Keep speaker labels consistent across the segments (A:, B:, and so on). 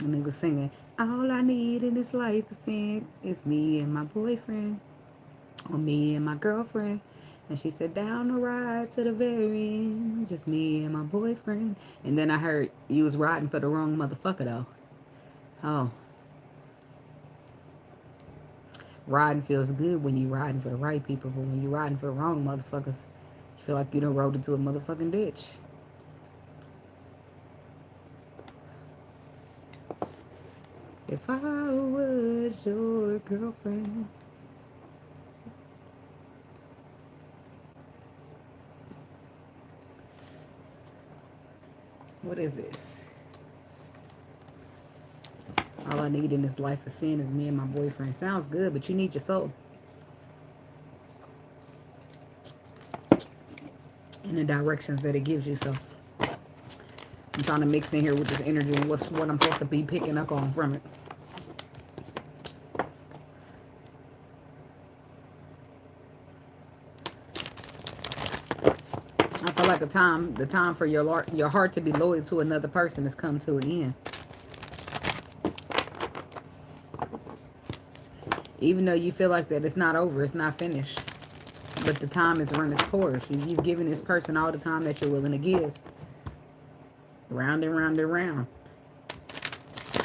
A: And he was singing, all I need in this life is me and my boyfriend, or me and my girlfriend. And she said, down the ride to the very end, just me and my boyfriend. And then I heard you was riding for the wrong motherfucker, though. Oh, riding feels good when you riding for the right people, but when you riding for the wrong motherfuckers, you feel like you done rode into a motherfucking ditch. If I was your girlfriend. What is this? All I need in this life of sin is me and my boyfriend. Sounds good, but you need your soul. In the directions that it gives you. So I'm trying to mix in here with this energy and what I'm supposed to be picking up on from it. I feel like the time for your heart to be loyal to another person has come to an end. Even though you feel like that it's not over, it's not finished. But the time is run its course. You've given this person all the time that you're willing to give. Round and round and round.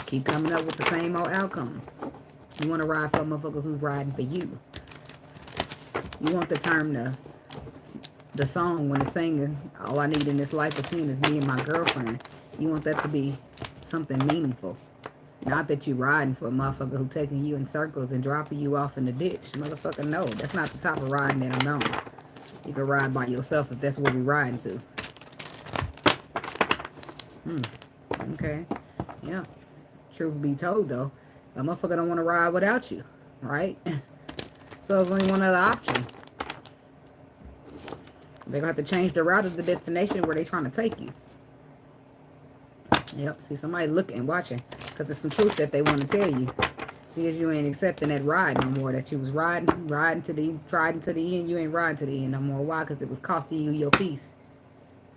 A: Keep coming up with the same old outcome. You want to ride for motherfuckers who's riding for you. You want the term the song when it's singing, all I need in this life of sin is me and my girlfriend. You want that to be something meaningful. Not that you riding for a motherfucker who taking you in circles and dropping you off in the ditch. Motherfucker, no. That's not the type of riding that I'm on. You can ride by yourself if that's what we're riding to. Okay. Yeah. Truth be told, though, a motherfucker don't want to ride without you. Right? So there's only one other option. They're going to have to change the route of the destination where they're trying to take you. Yep, see somebody looking, watching. Because it's some truth that they want to tell you. Because you ain't accepting that ride no more. That you was riding to the end. You ain't riding to the end no more. Why? Because it was costing you your peace.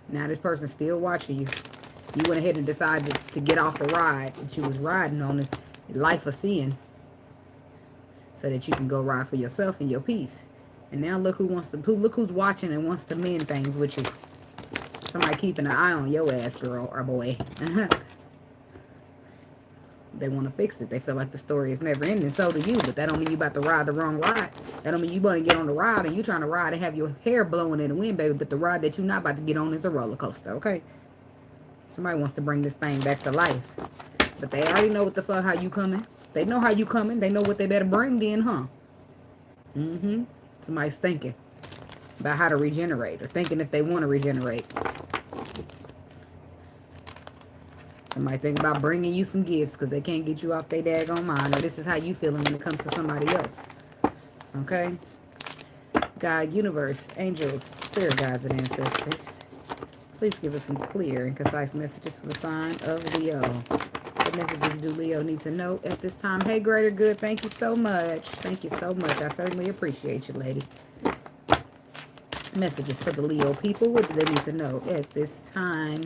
A: Now this person's still watching you. You went ahead and decided to get off the ride that you was riding on, this life of sin. So that you can go ride for yourself and your peace. And now look look who's watching and wants to mend things with you. Somebody keeping an eye on your ass, girl or boy. They want to fix it. They feel like the story is never ending. So do you, but that don't mean you about to ride the wrong ride. That don't mean you want to get on the ride and you trying to ride and have your hair blowing in the wind, baby. But the ride that you're not about to get on is a roller coaster, okay? Somebody wants to bring this thing back to life. But they already know what the fuck, how you coming. They know how you coming. They know what they better bring then, huh? Somebody's thinking about how to regenerate or thinking if they want to regenerate. Somebody think about bringing you some gifts because they can't get you off their daggone mind. Or this is how you feeling when it comes to somebody else. Okay? God, universe, angels, spirit guides, and ancestors. Please give us some clear and concise messages for the sign of Leo. What messages do Leo need to know at this time? Hey, greater good, thank you so much. Thank you so much. I certainly appreciate you, lady. Messages for the Leo people. What do they need to know at this time?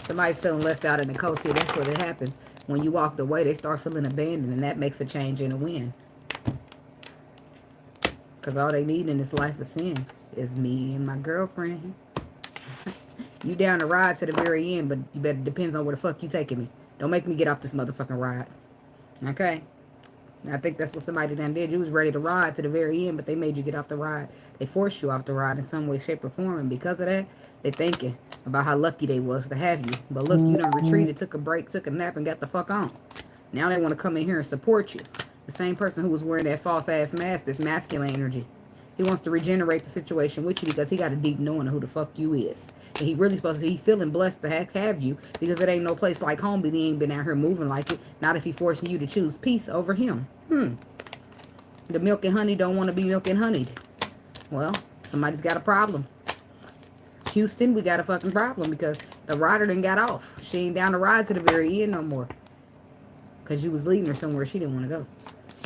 A: Somebody's feeling left out in the cold. See, that's what it happens. When you walk away, they start feeling abandoned, and that makes a change in a win. Because all they need in this life of sin is me and my girlfriend. You down the ride to the very end, but you better depends on where the fuck you taking me. Don't make me get off this motherfucking ride. Okay? I think that's what somebody done did. You was ready to ride to the very end, but they made you get off the ride. They forced you off the ride in some way, shape, or form. And because of that, they're thinking about how lucky they was to have you. But look, you done retreated, took a break, took a nap, and got the fuck on. Now they want to come in here and support you. The same person who was wearing that false-ass mask, this masculine energy. He wants to regenerate the situation with you because he got a deep knowing of who the fuck you is. And he really supposed to, he's feeling blessed to have you because it ain't no place like home, but he ain't been out here moving like it. Not if he forcing you to choose peace over him. The milk and honey don't want to be milk and honeyed. Well, somebody's got a problem. Houston, we got a fucking problem because the rider done got off. She ain't down the ride to the very end no more. Because you was leading her somewhere she didn't want to go.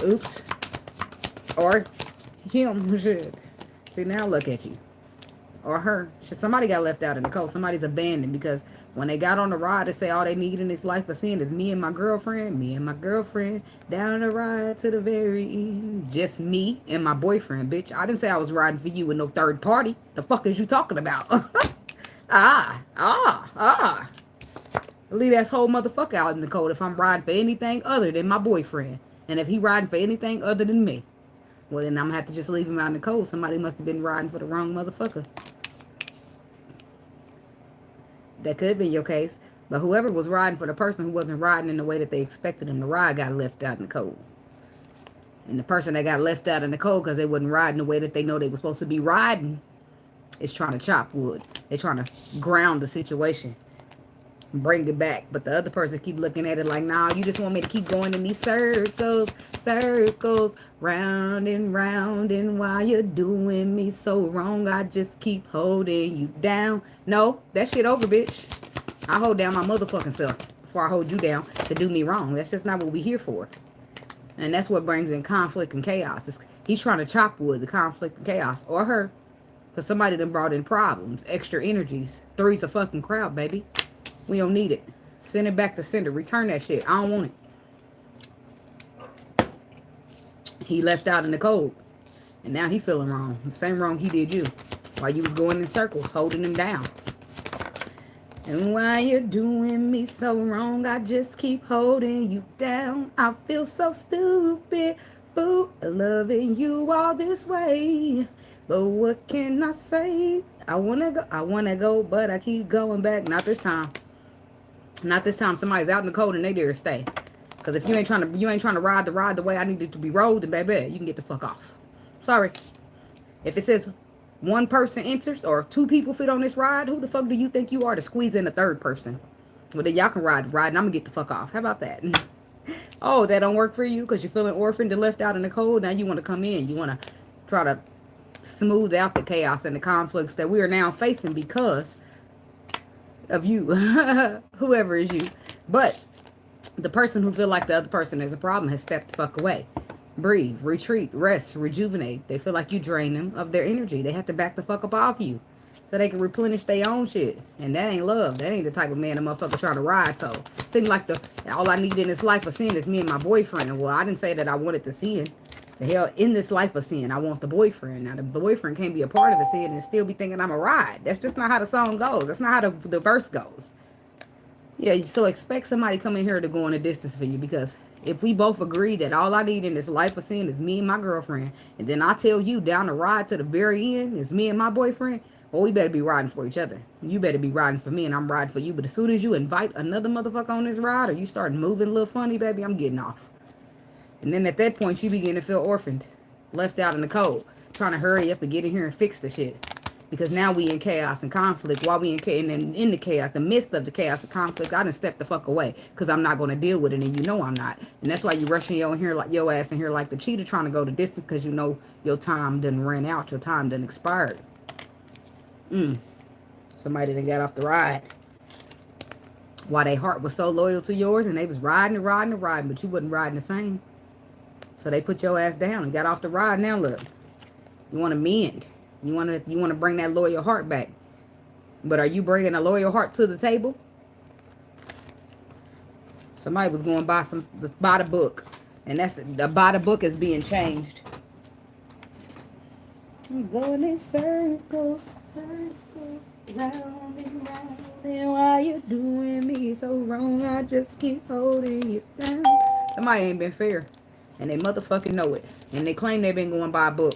A: Oops. Or him. Shit. See, now look at you. or her. Somebody got left out in the cold. Somebody's abandoned because when they got on the ride to say all they need in this life of sin is me and my girlfriend, down the ride to the very end. Just me and my boyfriend, bitch. I didn't say I was riding for you with no third party. The fuck is you talking about? Leave that whole motherfucker out in the cold if I'm riding for anything other than my boyfriend. And if he riding for anything other than me, well, then I'm going to have to just leave him out in the cold. Somebody must have been riding for the wrong motherfucker. That could have been your case. But whoever was riding for the person who wasn't riding in the way that they expected him to ride got left out in the cold. And the person that got left out in the cold because they wasn't riding the way that they know they were supposed to be riding is trying to chop wood. They're trying to ground the situation. Bring it back. But the other person keep looking at it like, nah, you just want me to keep going in these circles, round and round, and while you're doing me so wrong, I just keep holding you down. No, that shit over, bitch. I hold down my motherfucking self before I hold you down to do me wrong. That's just not what we here for. And that's what brings in conflict and chaos. He's trying to chop wood, the conflict and chaos, or her, because somebody done brought in problems, extra energies. Three's a fucking crowd, baby. We don't need it. Send it back to sender. Return that shit. I don't want it. He left out in the cold. And now he feeling wrong. The same wrong he did you. While you was going in circles, holding him down. And while you're doing me so wrong, I just keep holding you down. I feel so stupid, fool, loving you all this way. But what can I say? I wanna go, but I keep going back. Not this time. Not this time. Somebody's out in the cold and they there to stay. Because if you ain't trying to ride the ride the way I need it to be rolled, then baby, you can get the fuck off. Sorry. If it says one person enters or two people fit on this ride, who the fuck do you think you are to squeeze in a third person? Well, then y'all can ride and I'm gonna get the fuck off. How about that? Oh, that don't work for you because you're feeling orphaned and left out in the cold. Now you want to come in. You want to try to smooth out the chaos and the conflicts that we are now facing because of you, whoever is you. But the person who feel like the other person is a problem has stepped the fuck away. Breathe, retreat, rest, rejuvenate. They feel like you drain them of their energy. They have to back the fuck up off you so they can replenish their own shit. And that ain't love. That ain't the type of man a motherfucker trying to ride for. Seems like all I need in this life of sin is me and my boyfriend. Well, I didn't say that I wanted the sin. The hell, in this life of sin, I want the boyfriend. Now, the boyfriend can't be a part of the sin and still be thinking I'm a ride. That's just not how the song goes. That's not how the verse goes. Yeah, so expect somebody coming here to go on a distance for you, because if we both agree that all I need in this life of sin is me and my girlfriend, and then I tell you down the ride to the very end is me and my boyfriend, well, we better be riding for each other. You better be riding for me and I'm riding for you. But as soon as you invite another motherfucker on this ride or you start moving a little funny, baby, I'm getting off. And then at that point, you begin to feel orphaned, left out in the cold, trying to hurry up and get in here and fix the shit. Because now we in chaos and conflict. While we in the chaos, the midst of the chaos and conflict, I done stepped the fuck away because I'm not going to deal with it, and you know I'm not. And that's why you rushing your ass in here like the cheetah trying to go the distance, because you know your time done ran out, your time done expired. Somebody that got off the ride while their heart was so loyal to yours, and they was riding, but you wasn't riding the same. So they put your ass down and got off the ride. Now look, you want to mend. You want to bring that loyal heart back. But are you bringing a loyal heart to the table? Somebody was going by the book, and that's by the book is being changed. I'm going in circles, round and round, and while you're doing me so wrong, I just keep holding you down. Somebody ain't been fair, and they motherfucking know it, and they claim they've been going by a book.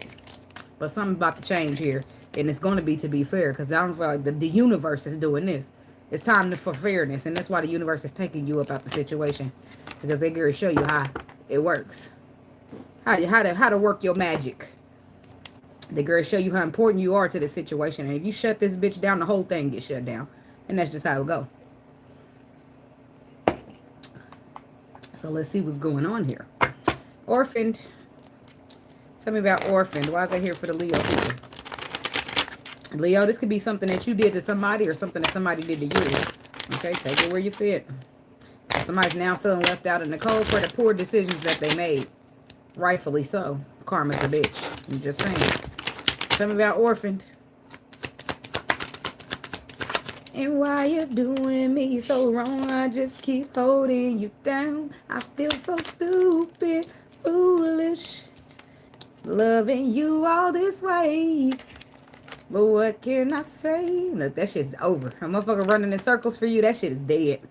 A: But something's about to change here. And it's going to be fair. Because I don't feel like the universe is doing this. It's time for fairness. And that's why the universe is taking you up out the situation. Because they're going to show you how it works. How to work your magic. They're going to show you how important you are to the situation. And if you shut this bitch down, the whole thing gets shut down. And that's just how it go. So let's see what's going on here. Orphaned. Tell me about orphaned. Why is that here for the Leo people? Leo, this could be something that you did to somebody or something that somebody did to you. Okay, take it where you fit. Somebody's now feeling left out in the cold for the poor decisions that they made. Rightfully so. Karma's a bitch. I'm just saying. Tell me about orphaned. And why you doing me so wrong? I just keep holding you down. I feel so stupid, foolish, loving you all this way. But what can I say? Look, that shit's over. A motherfucker running in circles for you, that shit is dead.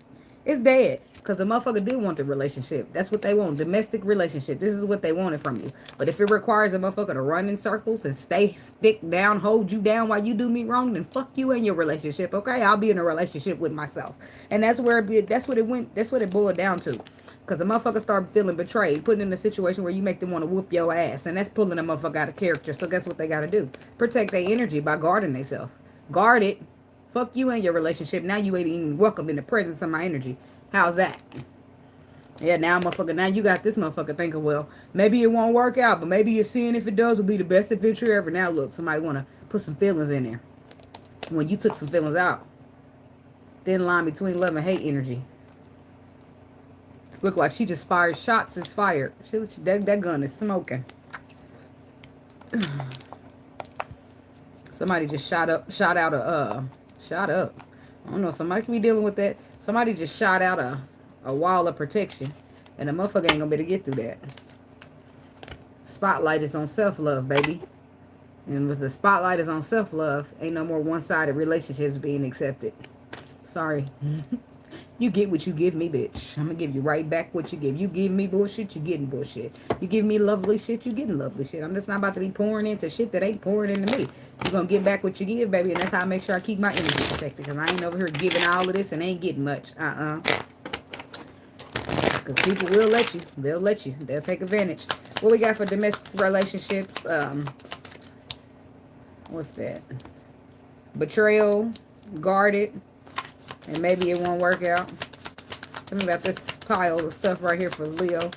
A: It's dead. Because a motherfucker did want the relationship. That's what they want. Domestic relationship. This is what they wanted from you. But if it requires a motherfucker to run in circles and stick down, hold you down while you do me wrong, then fuck you and your relationship, okay? I'll be in a relationship with myself. And that's what it boiled down to. Because a motherfucker start feeling betrayed, putting in a situation where you make them want to whoop your ass. And that's pulling a motherfucker out of character. So guess what they got to do? Protect their energy by guarding themselves. Guard it. Fuck you and your relationship. Now you ain't even welcome in the presence of my energy. How's that? Yeah, now you got this motherfucker thinking, well, maybe it won't work out, but maybe you're seeing if it does will be the best adventure ever. Now look, somebody want to put some feelings in there. When you took some feelings out. Thin line between love and hate energy. Look like she just fired shots. Is fired. That gun is smoking. Somebody just shot up. I don't know. Somebody can be dealing with that. Somebody just shot out a wall of protection. And a motherfucker ain't gonna be able to get through that. Spotlight is on self-love, baby. And with the spotlight is on self-love, ain't no more one-sided relationships being accepted. Sorry. You get what you give me, bitch. I'm gonna give you right back what you give. You give me bullshit, you getting bullshit. You give me lovely shit, you getting lovely shit. I'm just not about to be pouring into shit that ain't pouring into me. You're gonna get back what you give, baby. And that's how I make sure I keep my energy protected. Because I ain't over here giving all of this and ain't getting much. Because people will let you. They'll let you. They'll take advantage. What we got for domestic relationships? What's that? Betrayal. Guarded. And maybe it won't work out. Tell me about this pile of stuff right here for Leo.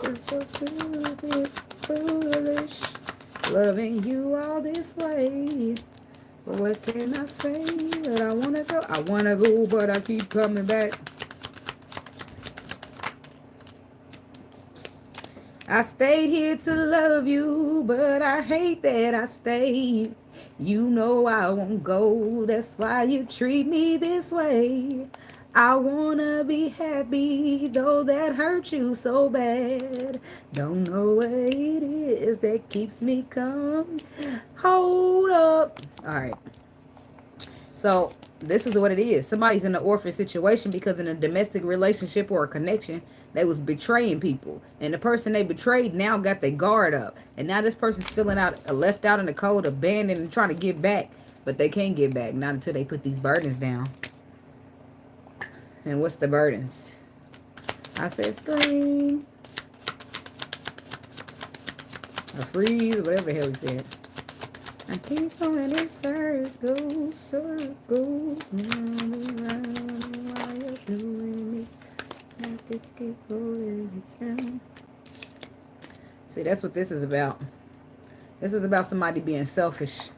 A: I'm so stupid, foolish, loving you all this way. But what can I say? That I want to go. I want to go, but I keep coming back. I stayed here to love you, but I hate that I stayed. You know I won't go, that's why you treat me this way. I wanna be happy, though that hurt you so bad. Don't know what it is that keeps me calm. Hold up. Alright. So, this is what it is. Somebody's in an orphan situation because in a domestic relationship or a connection, they was betraying people. And the person they betrayed now got their guard up. And now this person's feeling left out in the cold, abandoned, and trying to get back. But they can't get back. Not until they put these burdens down. And what's the burdens? I said scream. Or freeze, or whatever the hell he said. I keep going in circles, circles. Why you doing me? I just keep holding it down. See, that's what this is about. This is about somebody being selfish.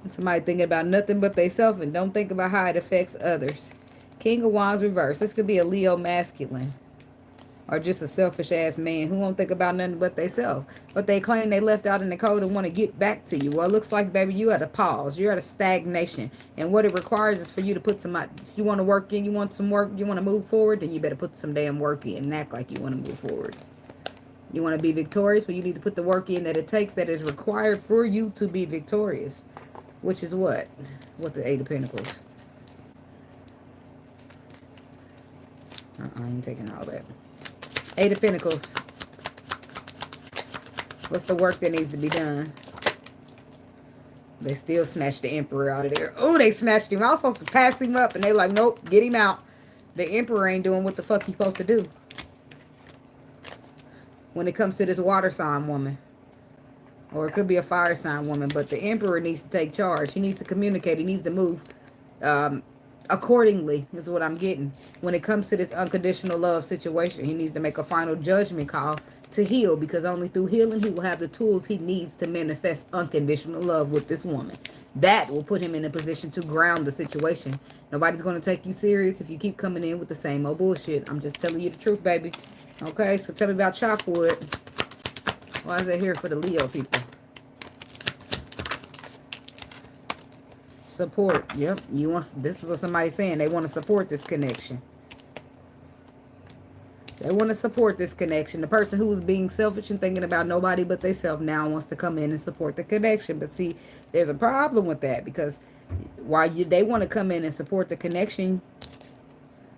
A: Somebody thinking about nothing but they self and don't think about how it affects others. King of Wands reverse. This could be a Leo masculine. Or just a selfish ass man who won't think about nothing but they self. But they claim they left out in the cold and want to get back to you. Well, it looks like, baby, you at a pause. You're at a stagnation. And what it requires is for you to put some... You want to work in, you want some work, you want to move forward, then you better put some damn work in and act like you want to move forward. You want to be victorious, but you need to put the work in that it takes, that is required for you to be victorious. Which is what? What the Eight of Pentacles. I ain't taking all that. Eight of Pentacles. What's the work that needs to be done? They still snatched the Emperor out of there. Oh, they snatched him. I was supposed to pass him up, and they like, nope, get him out. The Emperor ain't doing what the fuck he's supposed to do. When it comes to this water sign woman. Or it could be a fire sign woman. But the Emperor needs to take charge. He needs to communicate. He needs to move accordingly, is what I'm getting. When it comes to this unconditional love situation, he needs to make a final judgment call to heal. Because only through healing, he will have the tools he needs to manifest unconditional love with this woman. That will put him in a position to ground the situation. Nobody's going to take you serious if you keep coming in with the same old bullshit. I'm just telling you the truth, baby. Okay, so tell me about Chalkwood. Why is that here for the Leo people? Support. Yep. You want, this is what somebody's saying. They want to support this connection. They want to support this connection. The person who was being selfish and thinking about nobody but themselves now wants to come in and support the connection. But see, there's a problem with that, because while they want to come in and support the connection,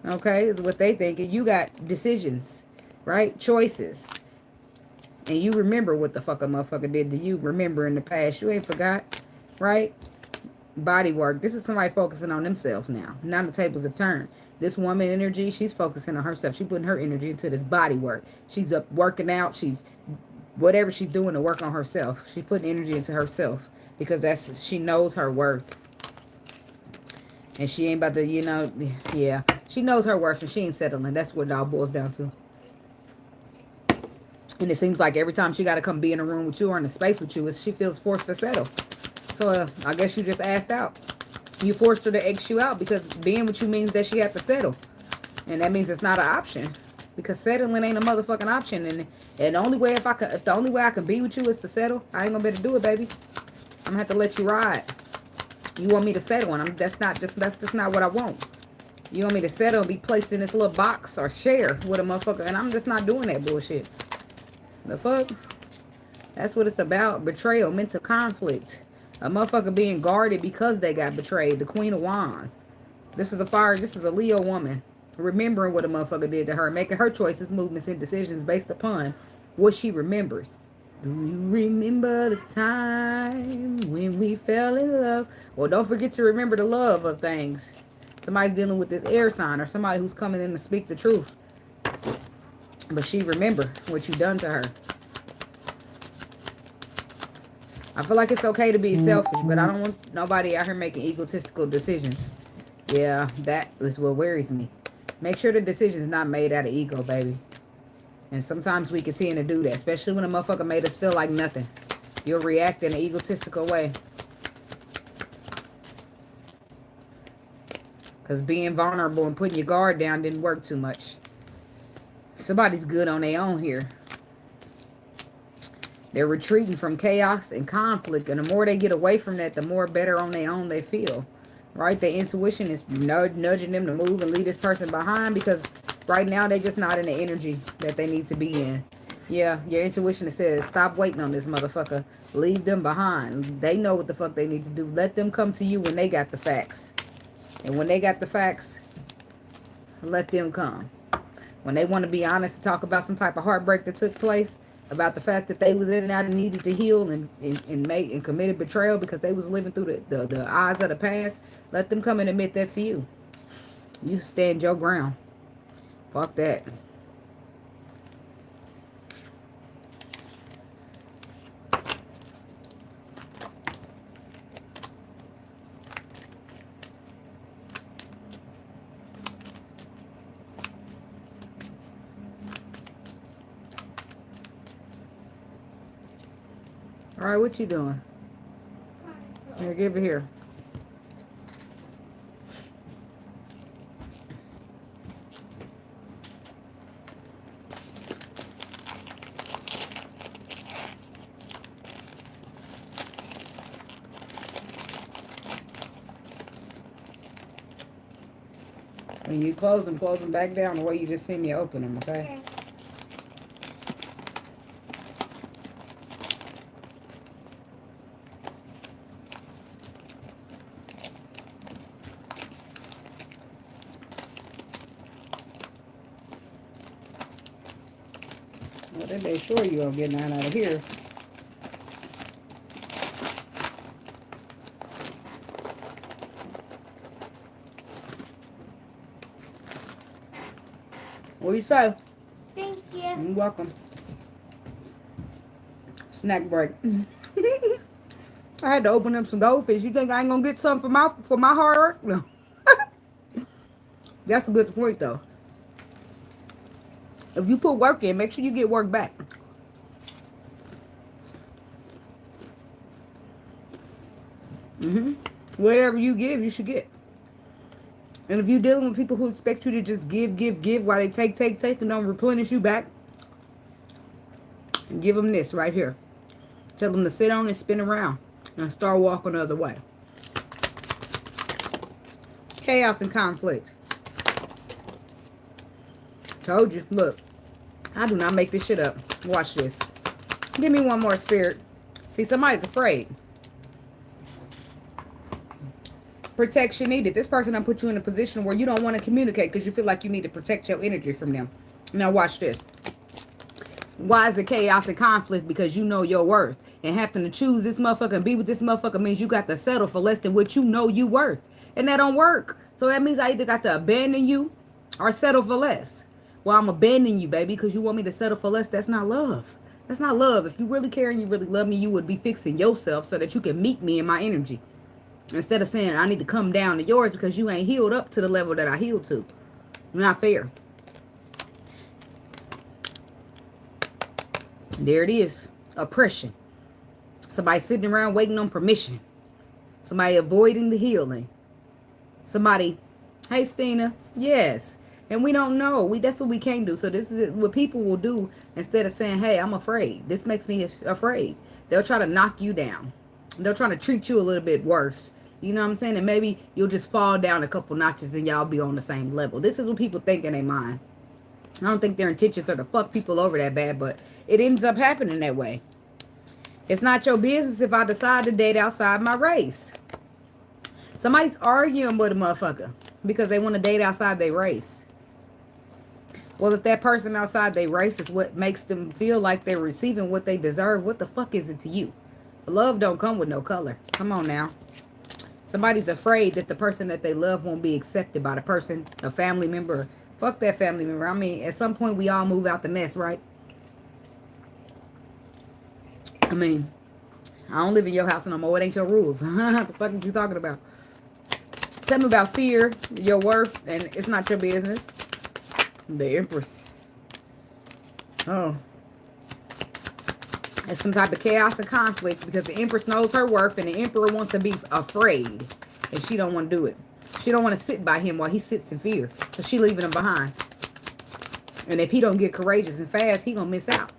A: okay, is what they think. And you got decisions, right? Choices. And you remember what the fuck a motherfucker did to you. Remember in the past. You ain't forgot, right? Body work. This is somebody focusing on themselves now. Now the tables have turned. This woman energy, she's focusing on herself. She's putting her energy into this body work. She's up working out. She's whatever she's doing to work on herself. She's putting energy into herself because that's, she knows her worth. And she ain't about to, you know, yeah. She knows her worth and she ain't settling. That's what it all boils down to. And it seems like every time she got to come be in a room with you or in a space with you, she feels forced to settle. So I guess you just asked out. You forced her to X you out because being with you means that she had to settle. And that means it's not an option. Because settling ain't a motherfucking option. And the only way if the only way I can be with you is to settle, I ain't gonna be able to do it, baby. I'm gonna have to let you ride. You want me to settle, and that's just not what I want. You want me to settle and be placed in this little box or share with a motherfucker, and I'm just not doing that bullshit. The fuck? That's what it's about. Betrayal, mental conflict. A motherfucker being guarded because they got betrayed. The Queen of Wands. This is a fire. This is a Leo woman. Remembering what a motherfucker did to her. Making her choices, movements, and decisions based upon what she remembers. Do you remember the time when we fell in love? Well, don't forget to remember the love of things. Somebody's dealing with this air sign or somebody who's coming in to speak the truth. But she remember what you done to her. I feel like it's okay to be selfish, but I don't want nobody out here making egotistical decisions. Yeah, that is what worries me. Make sure the decision is not made out of ego, baby. And sometimes we can tend to do that, especially when a motherfucker made us feel like nothing. You'll react in an egotistical way. Because being vulnerable and putting your guard down didn't work too much. Somebody's good on their own here. They're retreating from chaos and conflict. And the more they get away from that, the more better on their own they feel. Right? Their intuition is nudging them to move and leave this person behind. Because right now they're just not in the energy that they need to be in. Yeah, your intuition says, stop waiting on this motherfucker. Leave them behind. They know what the fuck they need to do. Let them come to you when they got the facts. And when they got the facts, let them come. When they want to be honest and talk about some type of heartbreak that took place, about the fact that they was in and out and needed to heal and committed betrayal because they was living through the eyes of the past, let them come and admit that to you. You stand your ground. Fuck that. All right, what you doing? Here, give it here. When you close them back down the way you just see me open them, okay? Well, they make sure you don't get none out of here. What do you say?
B: Thank you.
A: You're welcome. Snack break. I had to open up some goldfish. You think I ain't gonna get some for my hard work? No. That's a good point though. If you put work in, make sure you get work back. Whatever you give, you should get. And if you're dealing with people who expect you to just give while they take, and don't replenish you back, give them this right here. Tell them to sit on and spin around and start walking the other way. chaos and conflict. Told you. Look, I do not make this shit up. Watch this. Give me one more, Spirit. See, somebody's afraid. Protection needed. This person done put you in a position where you don't want to communicate because you feel like you need to protect your energy from them. Now watch this. Why is it chaos and conflict? Because you know your worth. And having to choose this motherfucker and be with this motherfucker means you got to settle for less than what you know you worth. And that don't work. So that means I either got to abandon you or settle for less. Well, I'm abandoning you, baby, because you want me to settle for less. That's not love. That's not love. If you really care and you really love me, you would be fixing yourself so that you can meet me in my energy. Instead of saying, I need to come down to yours because you ain't healed up to the level that I healed to. Not fair. There it is. Oppression. Somebody sitting around waiting on permission. Somebody avoiding the healing. Somebody, hey, Stina. Yes. And we don't know. That's what we can't do. So this is what people will do instead of saying, hey, I'm afraid. This makes me afraid. They'll try to knock you down. They'll try to treat you a little bit worse. You know what I'm saying? And maybe you'll just fall down a couple notches and y'all be on the same level. This is what people think in their mind. I don't think their intentions are to fuck people over that bad, but it ends up happening that way. It's not your business if I decide to date outside my race. Somebody's arguing with a motherfucker because they want to date outside their race. Well, if that person outside their race is what makes them feel like they're receiving what they deserve, what the fuck is it to you? Love don't come with no color. Come on now. Somebody's afraid that the person that they love won't be accepted by the person, a family member. Fuck that family member. I mean, at some point we all move out the nest, right? I mean, I don't live in your house no more. It ain't your rules. What the fuck are you talking about? Tell me about fear, your worth, and it's not your business. The Empress. Oh. It's some type of chaos and conflict because the Empress knows her worth and the Emperor wants to be afraid. And she don't want to do it. She don't want to sit by him while he sits in fear. So she leaving him behind. And if he don't get courageous and fast, he gonna miss out.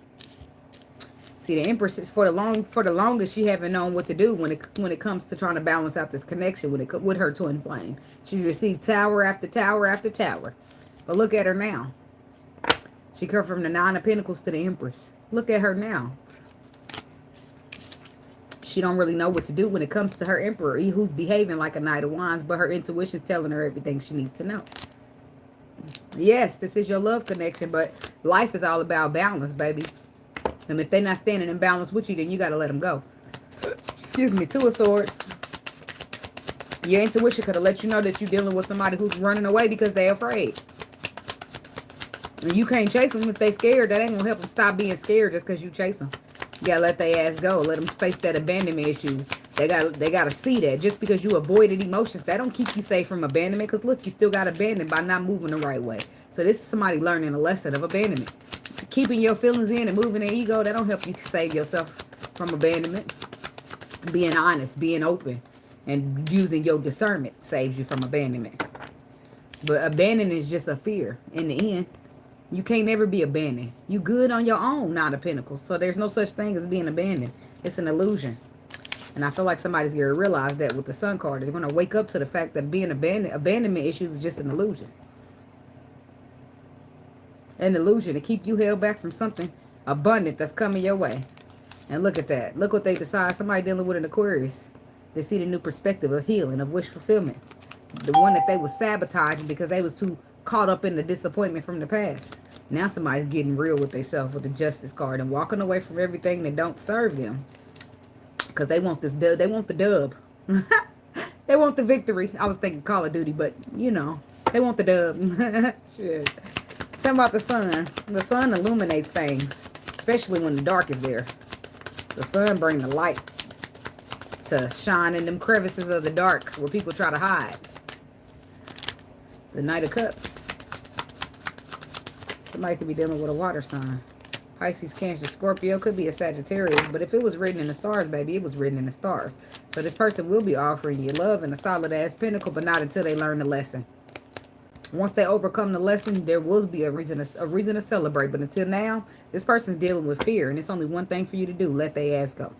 A: See, the Empress is for the longest she haven't known what to do when it comes to trying to balance out this connection with her twin flame. She received tower after tower after tower. But look at her now. She come from the Nine of Pentacles to the Empress. Look at her now. She don't really know what to do when it comes to her Emperor, who's behaving like a Knight of Wands, but her intuition's telling her everything she needs to know. Yes, this is your love connection, but life is all about balance, baby. And if they're not standing in balance with you, then you got to let them go. Excuse me, Two of Swords. Your intuition could have let you know that you're dealing with somebody who's running away because they're afraid. And you can't chase them if they scared. That ain't going to help them stop being scared just because you chase them. You got to let their ass go. Let them face that abandonment issue. They got to see that. Just because you avoided emotions, that don't keep you safe from abandonment. Because look, you still got abandoned by not moving the right way. So this is somebody learning a lesson of abandonment. Keeping your feelings in and moving their ego, that don't help you save yourself from abandonment. Being honest, being open, and using your discernment saves you from abandonment. But abandonment is just a fear. In the end, you can't never be abandoned. You good on your own, Nine of Pentacles. So there's no such thing as being abandoned. It's an illusion. And I feel like somebody's going to realize that with the Sun card. They're going to wake up to the fact that being abandonment issues is just an illusion. An illusion to keep you held back from something abundant that's coming your way. And look at that. Look what they decide. Somebody dealing with an Aquarius. They see the new perspective of healing, of wish fulfillment. The one that they was sabotaging because they was too caught up in the disappointment from the past. Now somebody's getting real with themselves with the Justice card and walking away from everything that don't serve them. Because they want this dub. They want the dub. They want the victory. I was thinking Call of Duty, but you know. They want the dub. Shit. Tell about the sun. The sun illuminates things. Especially when the dark is there. The sun brings the light to shine in them crevices of the dark where people try to hide. The Knight of Cups. Somebody could be dealing with a water sign. Pisces, Cancer, Scorpio. Could be a Sagittarius. But if it was written in the stars, baby, it was written in the stars. So this person will be offering you love and a solid-ass pinnacle, but not until they learn the lesson. Once they overcome the lesson, there will be a reason to celebrate. But until now, this person's dealing with fear. And it's only one thing for you to do. Let their ass go.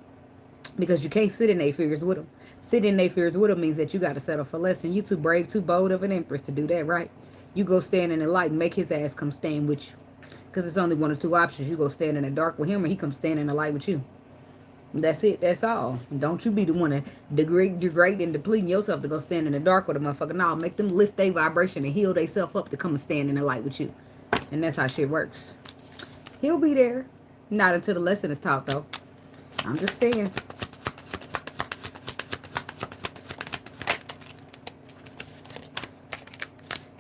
A: Because you can't sit in their fears with them. Sit in their fears with them means that you got to settle for less. And you too brave, too bold of an empress to do that, right? You go stand in the light and make his ass come stand with you. Because it's only one or two options. You go stand in the dark with him or he come stand in the light with you. That's it. That's all. Don't you be the one that degrade and depleting yourself to go stand in the dark with a motherfucker. No, make them lift their vibration and heal themselves up to come and stand in the light with you. And that's how shit works. He'll be there. Not until the lesson is taught, though. I'm just saying.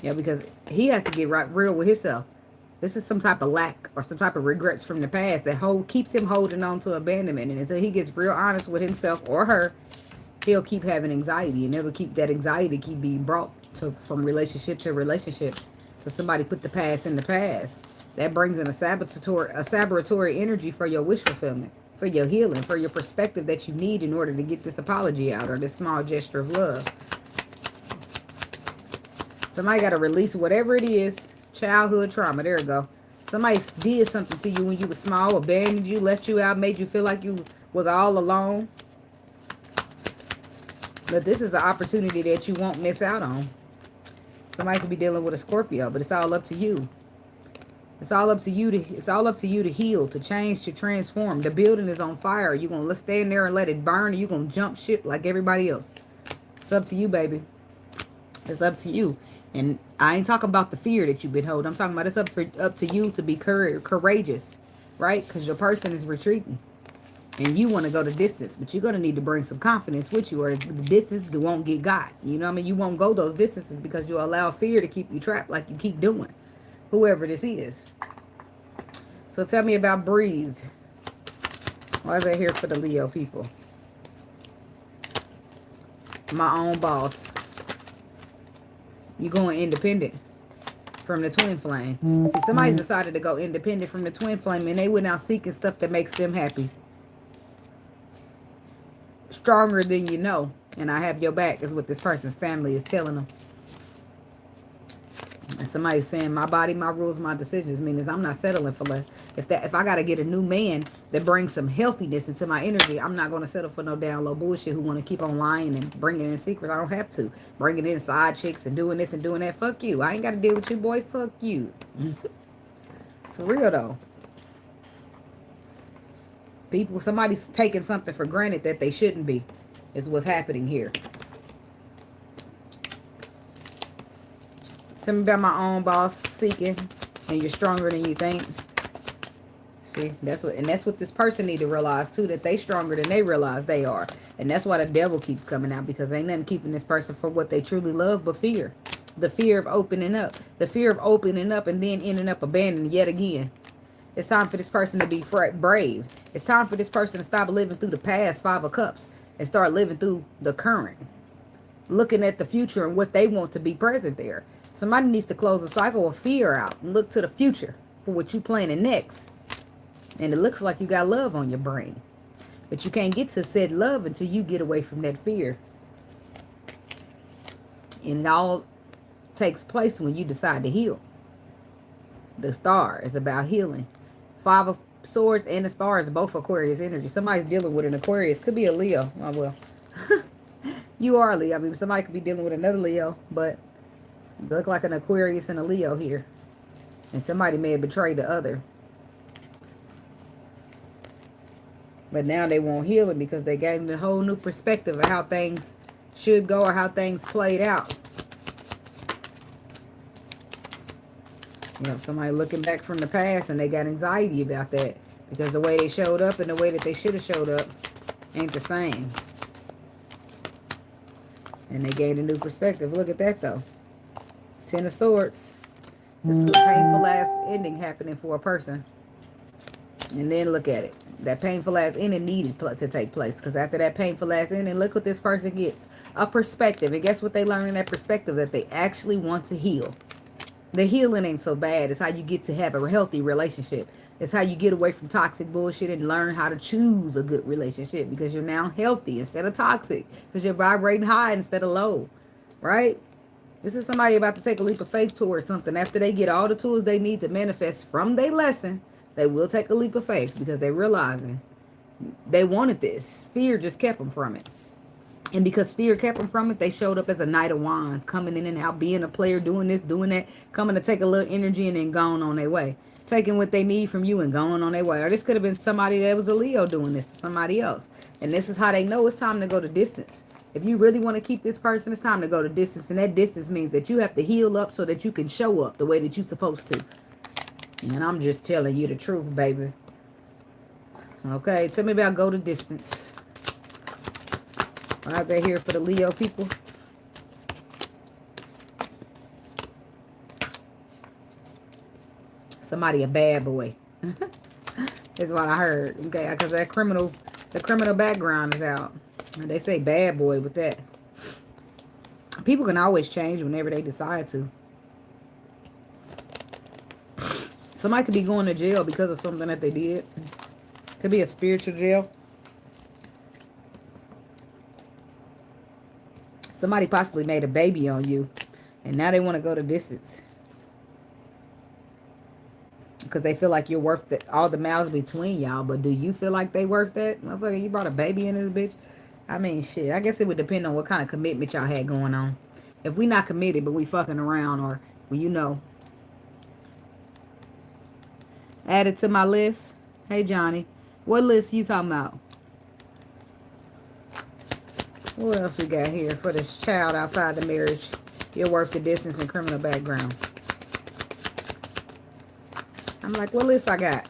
A: Yeah, because he has to get real with himself. This is some type of lack or some type of regrets from the past that keeps him holding on to abandonment. And until he gets real honest with himself or her, he'll keep having anxiety. And it'll keep that anxiety keep being brought from relationship to relationship. So somebody put the past in the past. That brings in a sabotage energy for your wish fulfillment, for your healing, for your perspective that you need in order to get this apology out or this small gesture of love. Somebody got to release whatever it is. Childhood trauma. There we go. Somebody did something to you when you were small, abandoned you, left you out, made you feel like you was all alone. But this is an opportunity that you won't miss out on. Somebody could be dealing with a Scorpio, but it's all up to you. It's all up to you to heal, to change, to transform. The building is on fire. You're going to stay in there and let it burn, or you're going to jump ship like everybody else. It's up to you, baby. It's up to you. And I ain't talking about the fear that you've been holding. I'm talking about it's up to you to be courageous, right? Because your person is retreating. And you want to go the distance. But you're going to need to bring some confidence with you, or the distance won't get got. You know what I mean? You won't go those distances because you allow fear to keep you trapped like you keep doing. Whoever this is. So tell me about breathe. Why is that here for the Leo people? My own boss. You going independent from the twin flame. See, somebody's decided to go independent from the twin flame, and they went out seeking stuff that makes them happy. Stronger than you know. And I have your back is what this person's family is telling them. And somebody's saying, my body, my rules, my decisions. Meaning I'm not settling for less. If I got to get a new man that brings some healthiness into my energy, I'm not going to settle for no down low bullshit who want to keep on lying and bringing in secrets. I don't have to. Bringing in side chicks and doing this and doing that. Fuck you. I ain't got to deal with you, boy. Fuck you. For real, though. Somebody's taking something for granted that they shouldn't be. Is what's happening here. Tell me about my own boss seeking, and you're stronger than you think. See, that's what this person need to realize too, that they stronger than they realize they are. And that's why the devil keeps coming out, because ain't nothing keeping this person for what they truly love but fear. The fear of opening up. The fear of opening up and then ending up abandoned yet again. It's time for this person to be brave. It's time for this person to stop living through the past 5 of Cups and start living through the current. Looking at the future and what they want to be present there. Somebody needs to close the cycle of fear out and look to the future for what you planning next. And it looks like you got love on your brain. But you can't get to said love until you get away from that fear. And it all takes place when you decide to heal. The star is about healing. 5 of Swords and the star is both Aquarius energy. Somebody's dealing with an Aquarius. Could be a Leo. Oh, well. You are a Leo. I mean, somebody could be dealing with another Leo, but look like an Aquarius and a Leo here. And somebody may have betrayed the other. But now they won't heal it because they gained a whole new perspective of how things should go or how things played out. You know, somebody looking back from the past and they got anxiety about that. Because the way they showed up and the way that they should have showed up ain't the same. And they gained a new perspective. Look at that though. 10 of Swords. This is a painful ass ending happening for a person. And then look at it. That painful ass ending needed to take place. Because after that painful ass ending, look what this person gets. A perspective. And guess what they learn in that perspective? That they actually want to heal. The healing ain't so bad. It's how you get to have a healthy relationship. It's how you get away from toxic bullshit and learn how to choose a good relationship. Because you're now healthy instead of toxic. Because you're vibrating high instead of low. Right? This is somebody about to take a leap of faith towards something. After they get all the tools they need to manifest from their lesson, they will take a leap of faith because they're realizing They wanted this. Fear just kept them from it. And because fear kept them from it, they showed up as a Knight of Wands, coming in and out, being a player, doing this, doing that, coming to take a little energy and then going on their way. Taking what they need from you and going on their way. Or this could have been somebody that was a Leo doing this to somebody else. And this is how they know it's time to go to distance. If you really want to keep this person, it's time to go to distance. And that distance means that you have to heal up so that you can show up the way that you're supposed to. And I'm just telling you the truth, baby. Okay, tell me about go to distance. Why is that here for the Leo people? Somebody a bad boy. That's what I heard. Okay, because the criminal background is out. And they say bad boy with that. People can always change whenever they decide to. Somebody could be going to jail because of something that they did. Could be a spiritual jail. Somebody possibly made a baby on you. And now they want to go to distance. Because they feel like you're worth all the miles between y'all. But do you feel like they worth that? Motherfucker, you brought a baby in this bitch? I mean, shit. I guess it would depend on what kind of commitment y'all had going on. If we not committed, but we fucking around, or, well, you know. Add it to my list. Hey, Johnny. What list you talking about? What else we got here for this child outside the marriage? You're worth the distance and criminal background. I'm like, what list I got?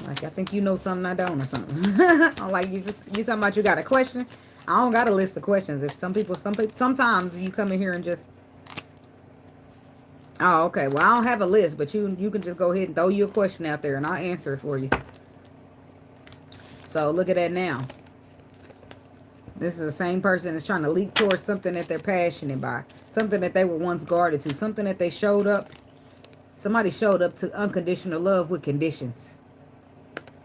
A: Like, I think you know something I don't or something. I'm like, you talking about you got a question? I don't got a list of questions. If sometimes you come in here and just, oh, okay. Well, I don't have a list, but you can just go ahead and throw you a question out there and I'll answer it for you. So look at that now. This is the same person that's trying to leap towards something that they're passionate by. Something that they were once guarded to. Something that they showed up. Somebody showed up to unconditional love with conditions.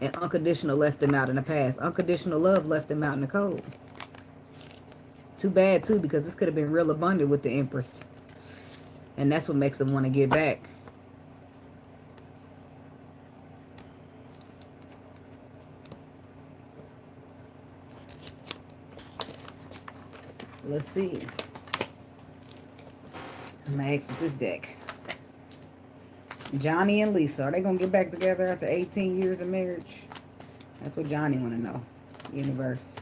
A: And unconditional left them out in the past. Unconditional love left them out in the cold. Too bad, too, because this could have been real abundant with the Empress. And that's what makes them want to get back. Let's see. I'm going to ask with this deck. Johnny and Lisa, are they going to get back together after 18 years of marriage? That's what Johnny want to know. Universe.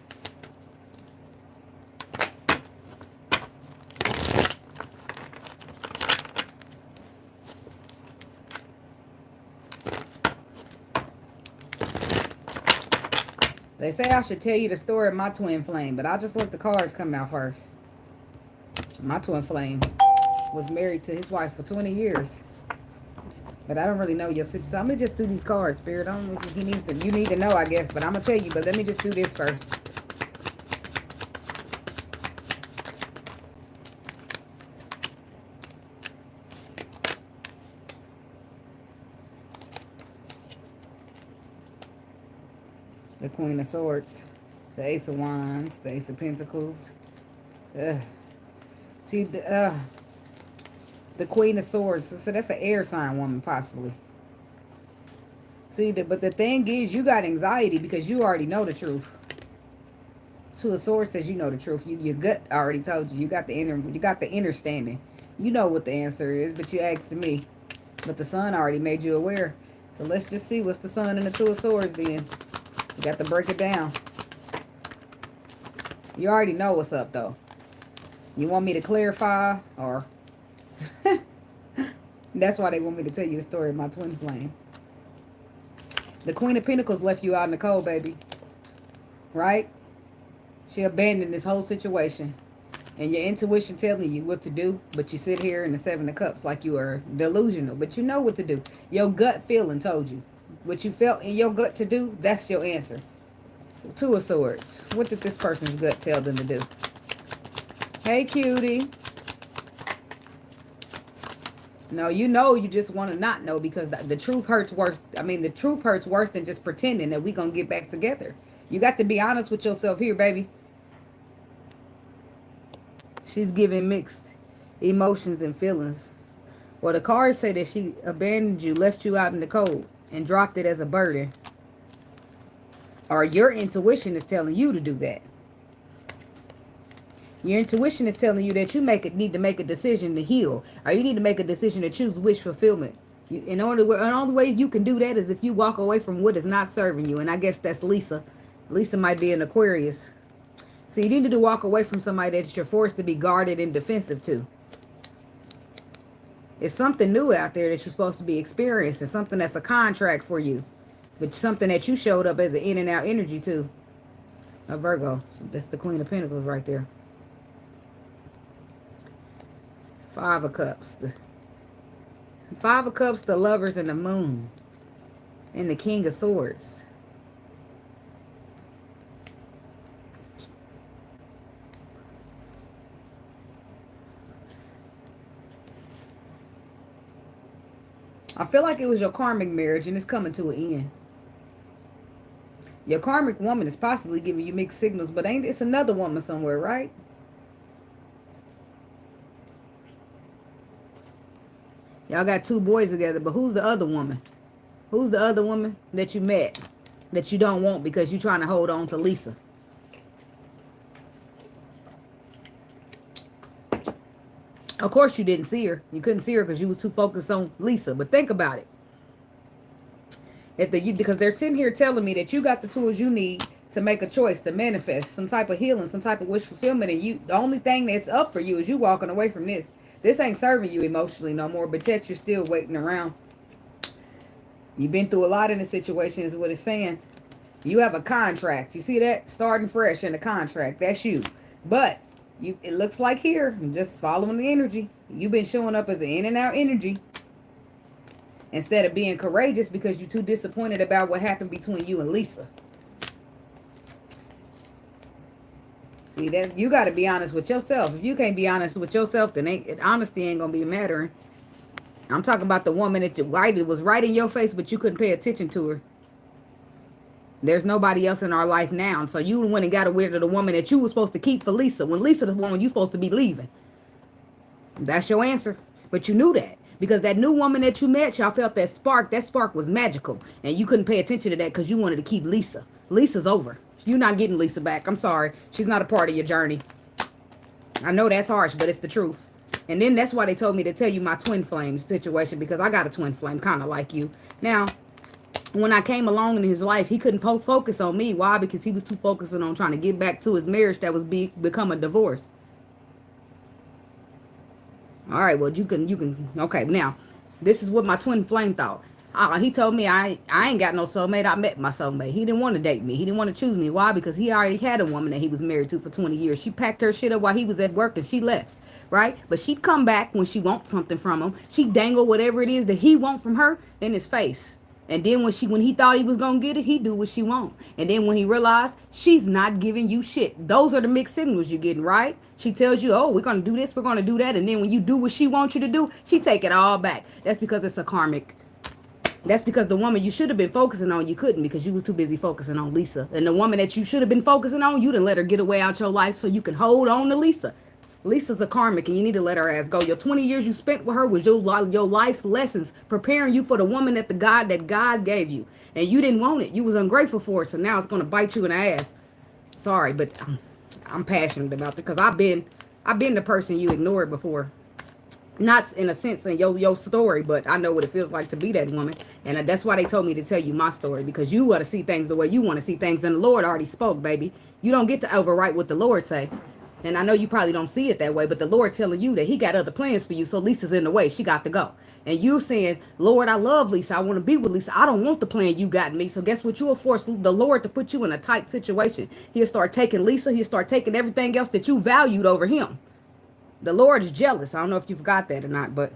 A: They say I should tell you the story of my twin flame, but I'll just let the cards come out first. My twin flame was married to his wife for 20 years. But I don't really know your situation. So I'm going to just do these cards, Spirit. I don't know if you need to know, I guess. But I'm going to tell you. But let me just do this first. The Queen of Swords. The Ace of Wands. The Ace of Pentacles. See, the Queen of Swords. So that's an air sign woman, possibly. See, but the thing is, you got anxiety because you already know the truth. Two of Swords says you know the truth. Your gut already told you. You got the understanding. You know what the answer is, but you asked me. But the Sun already made you aware. So let's just see what's the Sun and the Two of Swords then. You got to break it down. You already know what's up, though. You want me to clarify, or... That's why they want me to tell you the story of my twin flame. The Queen of Pentacles left you out in the cold, baby. Right? She abandoned this whole situation. And your intuition telling you what to do. But you sit here in the Seven of Cups like you are delusional. But you know what to do. Your gut feeling told you. What you felt in your gut to do, that's your answer. Two of Swords. What did this person's gut tell them to do? Hey, cutie. No, you know you just want to not know because the truth hurts worse. I mean, the truth hurts worse than just pretending that we going to get back together. You got to be honest with yourself here, baby. She's giving mixed emotions and feelings. Well, the cards say that she abandoned you, left you out in the cold, and dropped it as a burden. Or your intuition is telling you to do that. Your intuition is telling you that you need to make a decision to heal. Or you need to make a decision to choose wish fulfillment. The only way you can do that is if you walk away from what is not serving you. And I guess that's Lisa. Lisa might be an Aquarius. So you need to walk away from somebody that you're forced to be guarded and defensive to. It's something new out there that you're supposed to be experiencing. Something that's a contract for you. But something that you showed up as an in and out energy too. A Virgo. That's the Queen of Pentacles right there. 5 of Cups. The 5 of Cups, the Lovers, and the Moon. And the King of Swords. I feel like it was your karmic marriage and it's coming to an end. Your karmic woman is possibly giving you mixed signals, but it's another woman somewhere, right? Y'all got 2 boys together, but who's the other woman? Who's the other woman that you met that you don't want because you're trying to hold on to Lisa? Of course you didn't see her. You couldn't see her because you was too focused on Lisa. But think about it. Because they're sitting here telling me that you got the tools you need to make a choice, to manifest some type of healing, some type of wish fulfillment. And the only thing that's up for you is you walking away from this. This ain't serving you emotionally no more, but yet you're still waiting around. You've been through a lot in the situation is what it's saying. You have a contract. You see that? Starting fresh in the contract. That's you. But it looks like here, just following the energy, you've been showing up as an in and out energy instead of being courageous because you're too disappointed about what happened between you and Lisa. See, that you got to be honest with yourself. If you can't be honest with yourself, then honesty ain't gonna be mattering. I'm talking about the woman that was right in your face, but you couldn't pay attention to her. There's nobody else in our life now. So you went and got rid of the woman that you were supposed to keep for Lisa. When Lisa the woman you supposed to be leaving. That's your answer. But you knew that. Because that new woman that you met, y'all felt that spark. That spark was magical. And you couldn't pay attention to that because you wanted to keep Lisa. Lisa's over. You're not getting Lisa back. I'm sorry. She's not a part of your journey. I know that's harsh, but it's the truth. And then that's why they told me to tell you my twin flame situation. Because I got a twin flame kind of like you. Now, when I came along in his life, he couldn't focus on me. Why? Because he was too focusing on trying to get back to his marriage that was become a divorce. All right, well, you can. Okay, now, this is what my twin flame thought. He told me I ain't got no soulmate. I met my soulmate. He didn't want to date me. He didn't want to choose me. Why? Because he already had a woman that he was married to for 20 years. She packed her shit up while he was at work and she left. Right? But she'd come back when she wants something from him. She'd dangle whatever it is that he wants from her in his face. And then when he thought he was going to get it, he do what she want. And then when he realized she's not giving you shit. Those are the mixed signals you're getting, right? She tells you, oh, we're going to do this, we're going to do that. And then when you do what she wants you to do, she take it all back. That's because it's a karmic. That's because the woman you should have been focusing on, you couldn't because you was too busy focusing on Lisa. And the woman that you should have been focusing on, you didn't let her get away out your life so you can hold on to Lisa. Lisa's a karmic and you need to let her ass go. Your 20 years you spent with her was your life's lessons, preparing you for the woman that God gave you. And you didn't want it. You was ungrateful for it. So now it's going to bite you in the ass. Sorry, but I'm passionate about it because I've been the person you ignored before. Not in a sense in your story, but I know what it feels like to be that woman. And that's why they told me to tell you my story, because you want to see things the way you want to see things. And the Lord already spoke, baby. You don't get to overwrite what the Lord say. And I know you probably don't see it that way, but the Lord telling you that he got other plans for you. So Lisa's in the way. She got to go. And you saying, Lord, I love Lisa. I want to be with Lisa. I don't want the plan you got me. So guess what? You'll force the Lord to put you in a tight situation. He'll start taking Lisa. He'll start taking everything else that you valued over him. The Lord is jealous. I don't know if you forgot that or not, but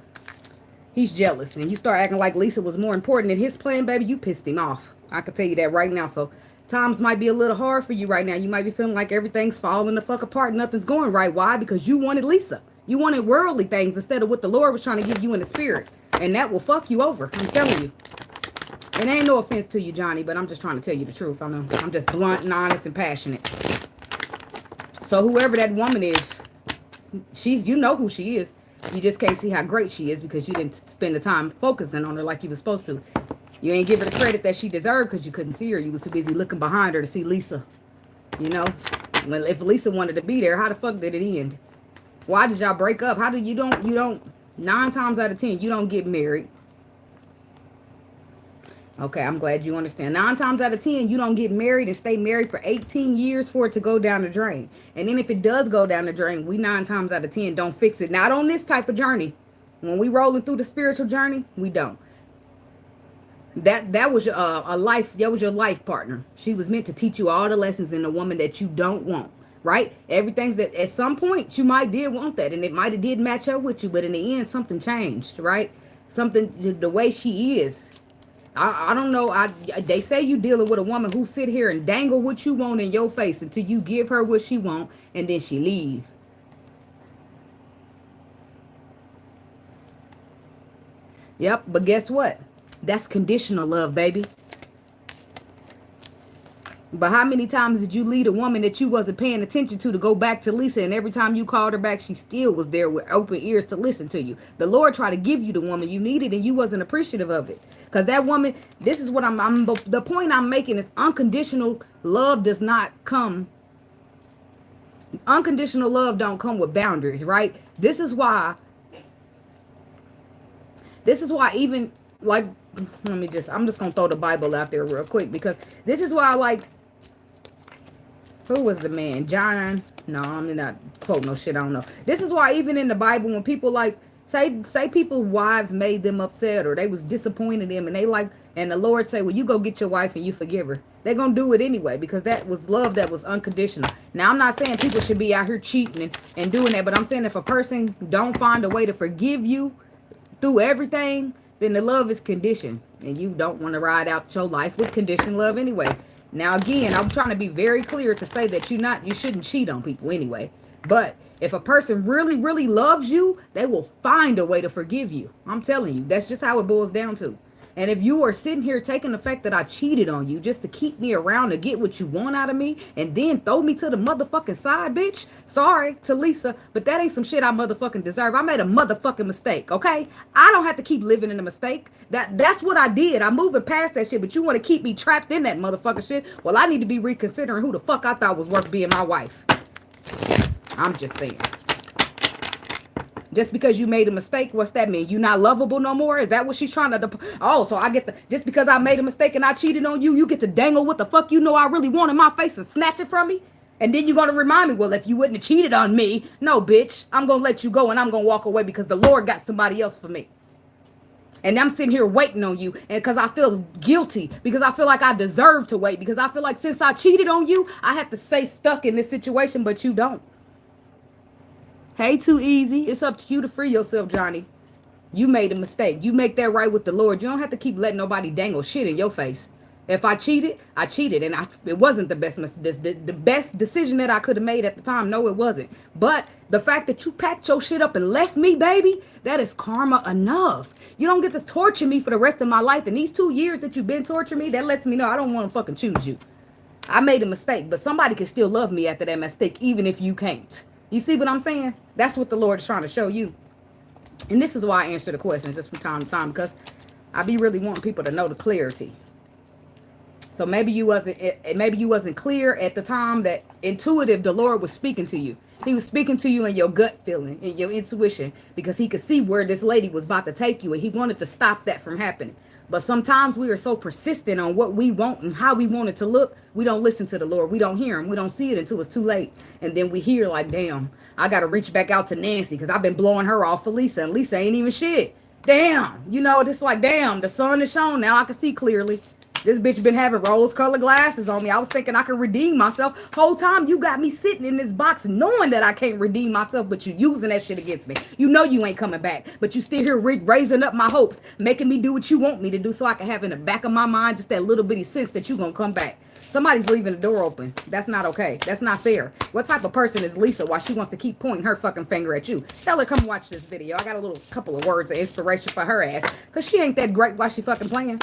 A: he's jealous. And you start acting like Lisa was more important than his plan, baby. You pissed him off. I can tell you that right now. So times might be a little hard for you right now. You might be feeling like everything's falling the fuck apart. Nothing's going right. Why? Because you wanted Lisa. You wanted worldly things instead of what the Lord was trying to give you in the spirit. And that will fuck you over. I'm telling you. And ain't no offense to you, Johnny, but I'm just trying to tell you the truth. I'm just blunt and honest and passionate. So whoever that woman is, you know who she is. You just can't see how great she is because you didn't spend the time focusing on her like you were supposed to. You ain't give her the credit that she deserved because you couldn't see her. You was too busy looking behind her to see Lisa. You know? Well, if Lisa wanted to be there, how the fuck did it end? Why did y'all break up? How do you don't 9 times out of 10 you don't get married? Okay, I'm glad you understand. 9 times out of 10 you don't get married and stay married for 18 years for it to go down the drain. And then if it does go down the drain, we 9 times out of 10 don't fix it. Not on this type of journey. When we rolling through the spiritual journey, we don't. That was a life. That was your life partner. She was meant to teach you all the lessons in a woman that you don't want. Right? Everything's that at some point you might did want that, and it might have did match up with you, but in the end something changed, right? Something, the way she is. I don't know. They say you dealing with a woman who sit here and dangle what you want in your face until you give her what she want, and then she leave. Yep, but guess what? That's conditional love, baby. But how many times did you lead a woman that you wasn't paying attention to go back to Lisa, and every time you called her back, she still was there with open ears to listen to you? The Lord tried to give you the woman you needed, and you wasn't appreciative of it. Because that woman, this is what the point I'm making is unconditional love does not come. Unconditional love don't come with boundaries, right? This is why even, like, I'm just going to throw the Bible out there real quick, because this is why, like, who was the man? John? No, I'm not quoting no shit. I don't know. This is why even in the Bible, when people like say people's wives made them upset or they was disappointed in them, and they like, and the Lord say, well, you go get your wife and you forgive her. They're going to do it anyway, because that was love that was unconditional. Now, I'm not saying people should be out here cheating and doing that, but I'm saying if a person don't find a way to forgive you through everything, then the love is conditioned, and you don't want to ride out your life with conditioned love anyway. Now, again, I'm trying to be very clear to say that you shouldn't cheat on people anyway. But if a person really, really loves you, they will find a way to forgive you. I'm telling you, that's just how it boils down to. And if you are sitting here taking the fact that I cheated on you just to keep me around to get what you want out of me and then throw me to the motherfucking side, bitch. Sorry to Lisa, but that ain't some shit I motherfucking deserve. I made a motherfucking mistake, okay? I don't have to keep living in a mistake. That's what I did. I'm moving past that shit, but you want to keep me trapped in that motherfucking shit? Well, I need to be reconsidering who the fuck I thought was worth being my wife. I'm just saying. Just because you made a mistake, what's that mean? You not lovable no more? Is that what she's trying to... Oh, so I get the... Just because I made a mistake and I cheated on you, you get to dangle what the fuck you know I really want in my face and snatch it from me? And then you're going to remind me, well, if you wouldn't have cheated on me... No, bitch. I'm going to let you go and I'm going to walk away because the Lord got somebody else for me. And I'm sitting here waiting on you. And because I feel guilty. Because I feel like I deserve to wait. Because I feel like since I cheated on you, I have to stay stuck in this situation, but you don't. Hey, too easy. It's up to you to free yourself, Johnny. You made a mistake. You make that right with the Lord. You don't have to keep letting nobody dangle shit in your face. If I cheated, I cheated. And it wasn't the best decision that I could have made at the time. No, it wasn't. But the fact that you packed your shit up and left me, baby, that is karma enough. You don't get to torture me for the rest of my life. And these 2 years that you've been torturing me, that lets me know I don't want to fucking choose you. I made a mistake, but somebody can still love me after that mistake, even if you can't. You see what I'm saying? That's what the Lord is trying to show you. And this is why I answer the question just from time to time, because I be really wanting people to know the clarity. So maybe you wasn't clear at the time that intuitive the Lord was speaking to you. He was speaking to you in your gut feeling, in your intuition, because he could see where this lady was about to take you, and he wanted to stop that from happening. But sometimes we are so persistent on what we want and how we want it to look, we don't listen to the Lord. We don't hear him. We don't see it until it's too late. And then we hear like, damn, I got to reach back out to Neicy because I've been blowing her off for Lisa, and Lisa ain't even shit. Damn, you know, just like, damn, the sun is shone. Now I can see clearly. This bitch been having rose-colored glasses on me. I was thinking I could redeem myself. Whole time you got me sitting in this box knowing that I can't redeem myself, but you using that shit against me. You know you ain't coming back, but you still here raising up my hopes, making me do what you want me to do so I can have in the back of my mind just that little bitty sense that you gonna come back. Somebody's leaving the door open. That's not okay. That's not fair. What type of person is Lisa while she wants to keep pointing her fucking finger at you? Tell her come watch this video. I got a couple of words of inspiration for her ass because she ain't that great while she fucking playing.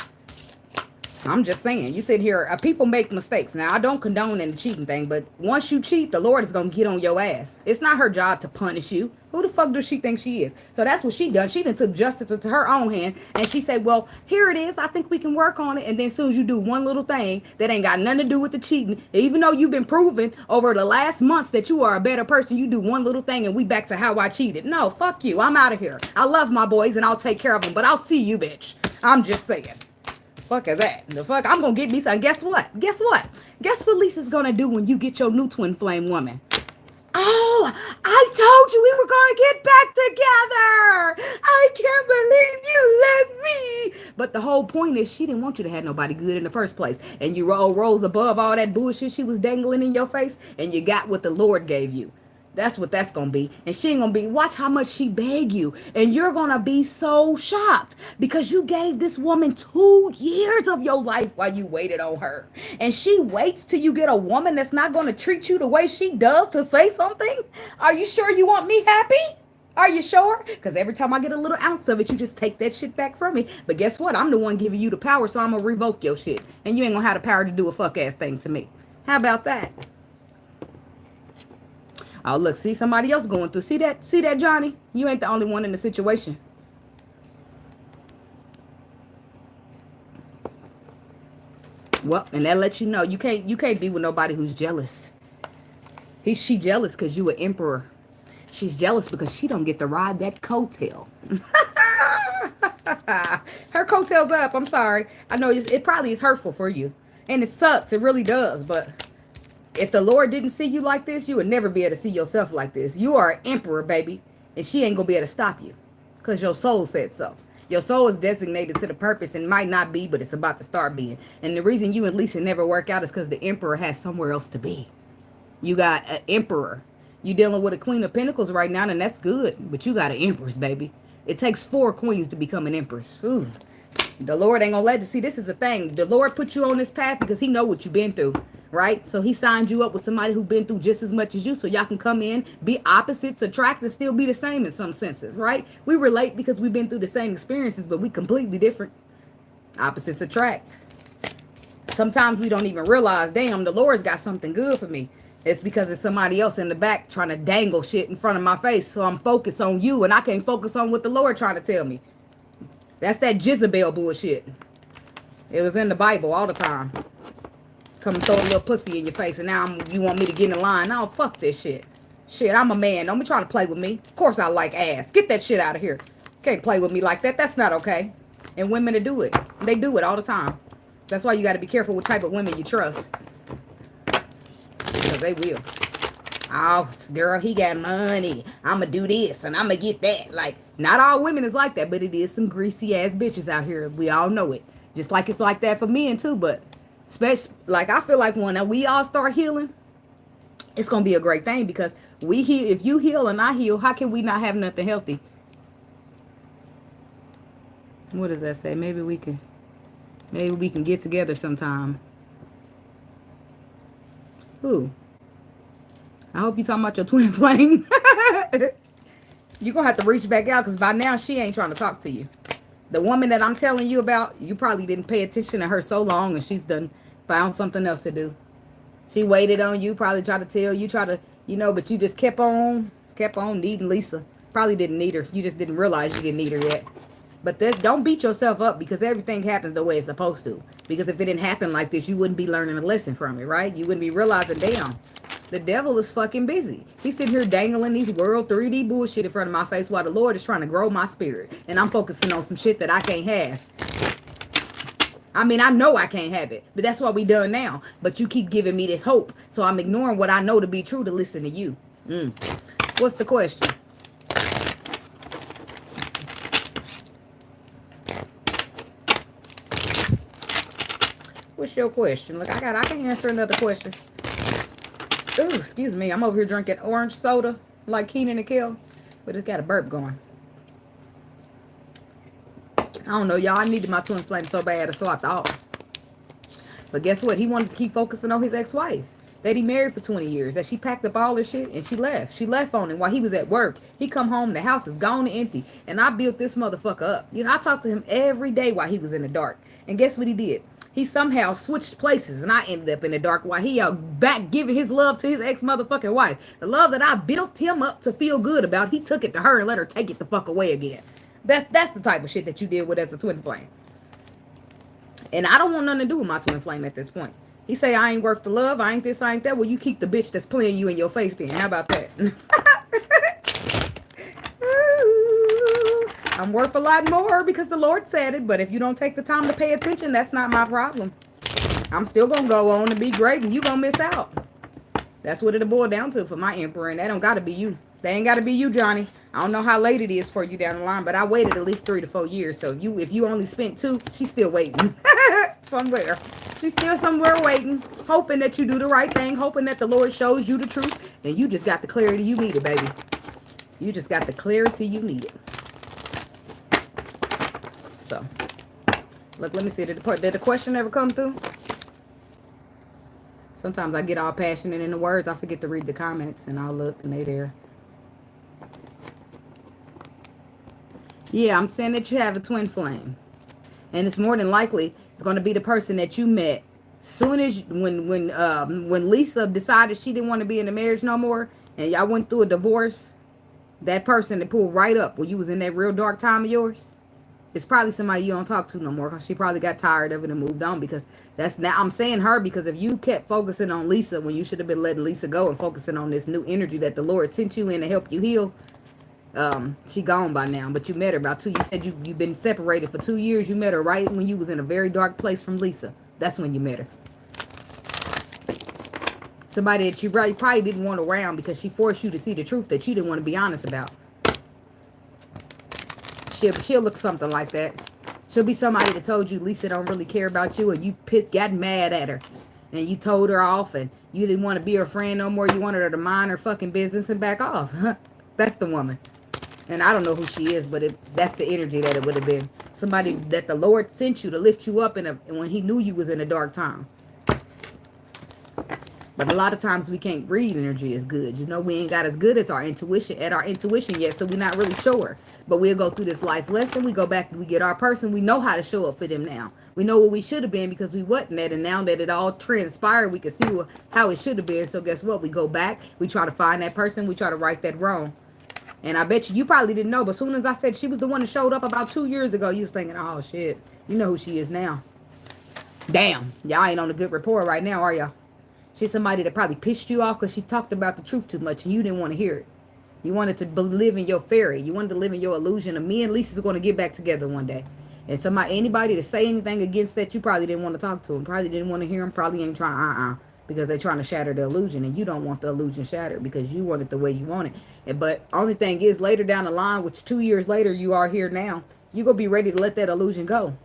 A: I'm just saying, you sit here, people make mistakes. Now, I don't condone in the cheating thing, but once you cheat, the Lord is going to get on your ass. It's not her job to punish you. Who the fuck does she think she is? So that's what she done. She done took justice into her own hand, and she said, well, here it is. I think we can work on it. And then as soon as you do one little thing that ain't got nothing to do with the cheating, even though you've been proven over the last months that you are a better person, you do one little thing and we back to how I cheated. No, fuck you. I'm out of here. I love my boys and I'll take care of them, but I'll see you, bitch. I'm just saying. Fuck is that? The fuck? I'm gonna get me some. Guess what? Guess what? Guess what Lisa's gonna do when you get your new twin flame woman? Oh, I told you we were gonna get back together. I can't believe you left me. But the whole point is she didn't want you to have nobody good in the first place. And you rose above all that bullshit she was dangling in your face, and you got what the Lord gave you. That's what that's going to be. And she ain't going to be, watch how much she begged you. And you're going to be so shocked because you gave this woman 2 years of your life while you waited on her. And she waits till you get a woman that's not going to treat you the way she does to say something. Are you sure you want me happy? Are you sure? Because every time I get a little ounce of it, you just take that shit back from me. But guess what? I'm the one giving you the power, so I'm going to revoke your shit. And you ain't going to have the power to do a fuck ass thing to me. How about that? Oh, look, see, somebody else going through. See that, Johnny? You ain't the only one in the situation. Well, and that lets you know you can't be with nobody who's jealous. She jealous because you an emperor. She's jealous because she don't get to ride that coattail. Her coattail's up. I'm sorry. I know it probably is hurtful for you. And it sucks. It really does. But if the Lord didn't see you like this, you would never be able to see yourself like this. You are an emperor, baby. And she ain't going to be able to stop you. Because your soul said so. Your soul is designated to the purpose and might not be, but it's about to start being. And the reason you and Lisa never work out is because the emperor has somewhere else to be. You got an emperor. You dealing with a queen of pentacles right now, and that's good. But you got an empress, baby. It takes 4 queens to become an empress. Ooh. The Lord ain't going to let you see. This is the thing. The Lord put you on this path because he know what you've been through. Right? So he signed you up with somebody who's been through just as much as you. So y'all can come in, be opposites, attract, and still be the same in some senses. Right? We relate because we've been through the same experiences, but we completely different. Opposites attract. Sometimes we don't even realize, damn, the Lord's got something good for me. It's because it's somebody else in the back trying to dangle shit in front of my face. So I'm focused on you and I can't focus on what the Lord trying to tell me. That's that Jezebel bullshit. It was in the Bible all the time. Come and throw a little pussy in your face and now you want me to get in line. No, fuck this shit. Shit, I'm a man. Don't be trying to play with me. Of course I like ass. Get that shit out of here. Can't play with me like that. That's not okay. And women to do it. They do it all the time. That's why you got to be careful what type of women you trust. Because they will. Oh, girl, he got money. I'm going to do this and I'm going to get that. Like, not all women is like that, but it is some greasy ass bitches out here. We all know it. Just like it's like that for men too, but especially, like, I feel like when we all start healing, it's going to be a great thing because we heal. If you heal and I heal, how can we not have nothing healthy? What does that say? Maybe we can get together sometime. Who? I hope you talking about your twin flame. You're going to have to reach back out because by now she ain't trying to talk to you. The woman that I'm telling you about, you probably didn't pay attention to her so long and she's done found something else to do. She waited on you, probably tried to tell you, but you just kept on needing Lisa. Probably didn't need her. You just didn't realize you didn't need her yet. But don't beat yourself up because everything happens the way it's supposed to. Because if it didn't happen like this, you wouldn't be learning a lesson from it, right? You wouldn't be realizing, damn, the devil is fucking busy. He's sitting here dangling these world 3D bullshit in front of my face while the Lord is trying to grow my spirit. And I'm focusing on some shit that I can't have. I mean, I know I can't have it, but that's what we done now. But you keep giving me this hope. So I'm ignoring what I know to be true to listen to you. What's the question? What's your question? Look, I can answer another question. Ooh, excuse me. I'm over here drinking orange soda like Keenan and Kel, but it's got a burp going. I don't know, y'all. I needed my twin flame so bad, or so I thought. But guess what? He wanted to keep focusing on his ex-wife that he married for 20 years, that she packed up all her shit and she left. She left on him while he was at work. He come home, the house is gone and empty. And I built this motherfucker up. You know, I talked to him every day while he was in the dark. And guess what he did? He somehow switched places and I ended up in the dark while he back giving his love to his ex motherfucking wife. The love that I built him up to feel good about, he took it to her and let her take it the fuck away again. That's the type of shit that you deal with as a twin flame. And I don't want nothing to do with my twin flame at this point. He say I ain't worth the love, I ain't this, I ain't that. Well, you keep the bitch that's playing you in your face then. How about that? I'm worth a lot more because the Lord said it. But if you don't take the time to pay attention, that's not my problem. I'm still going to go on to be great and you going to miss out. That's what it'll boil down to for my emperor. And that don't got to be you. They ain't got to be you, Johnny. I don't know how late it is for you down the line, but I waited at least 3 to 4 years. So if you only spent 2, she's still waiting. Somewhere. She's still somewhere waiting, hoping that you do the right thing, hoping that the Lord shows you the truth. And you just got the clarity you needed, baby. You just got the clarity you needed. So, look, let me see. Did the question ever come through? Sometimes I get all passionate in the words. I forget to read the comments, and I'll look, and they there. Yeah, I'm saying that you have a twin flame. And it's more than likely it's going to be the person that you met soon as when Lisa decided she didn't want to be in the marriage no more, and y'all went through a divorce. That person that pulled right up when you was in that real dark time of yours. It's probably somebody you don't talk to no more because she probably got tired of it and moved on, because that's now I'm saying her because if you kept focusing on Lisa when you should have been letting Lisa go and focusing on this new energy that the Lord sent you in to help you heal, she gone by now. But you met her about 2. You said you've been separated for 2 years. You met her right when you was in a very dark place from Lisa. That's when you met her. Somebody that you probably didn't want around because she forced you to see the truth that you didn't want to be honest about. She'll look something like that. She'll be somebody that told you Lisa don't really care about you, and you got mad at her. And you told her off, and you didn't want to be her friend no more. You wanted her to mind her fucking business and back off. That's the woman. And I don't know who she is, but that's the energy that it would have been. Somebody that the Lord sent you to lift you up when he knew you was in a dark time. But a lot of times we can't read energy as good. You know, we ain't got as good as our intuition yet, so we're not really sure. But we'll go through this life lesson. We go back, we get our person. We know how to show up for them now. We know what we should have been because we wasn't that. And now that it all transpired, we can see how it should have been. So guess what? We go back. We try to find that person. We try to right that wrong. And I bet you probably didn't know. But as soon as I said she was the one that showed up about 2 years ago, you was thinking, oh, shit. You know who she is now. Damn. Y'all ain't on a good rapport right now, are y'all? She's somebody that probably pissed you off because she talked about the truth too much and you didn't want to hear it. You wanted to live in your fairy. You wanted to live in your illusion of me and Lisa's going to get back together one day. And anybody to say anything against that, you probably didn't want to talk to them. Probably didn't want to hear them. Probably ain't trying, because they're trying to shatter the illusion. And you don't want the illusion shattered because you want it the way you want it. But only thing is, later down the line, which 2 years later you are here now, you're going to be ready to let that illusion go.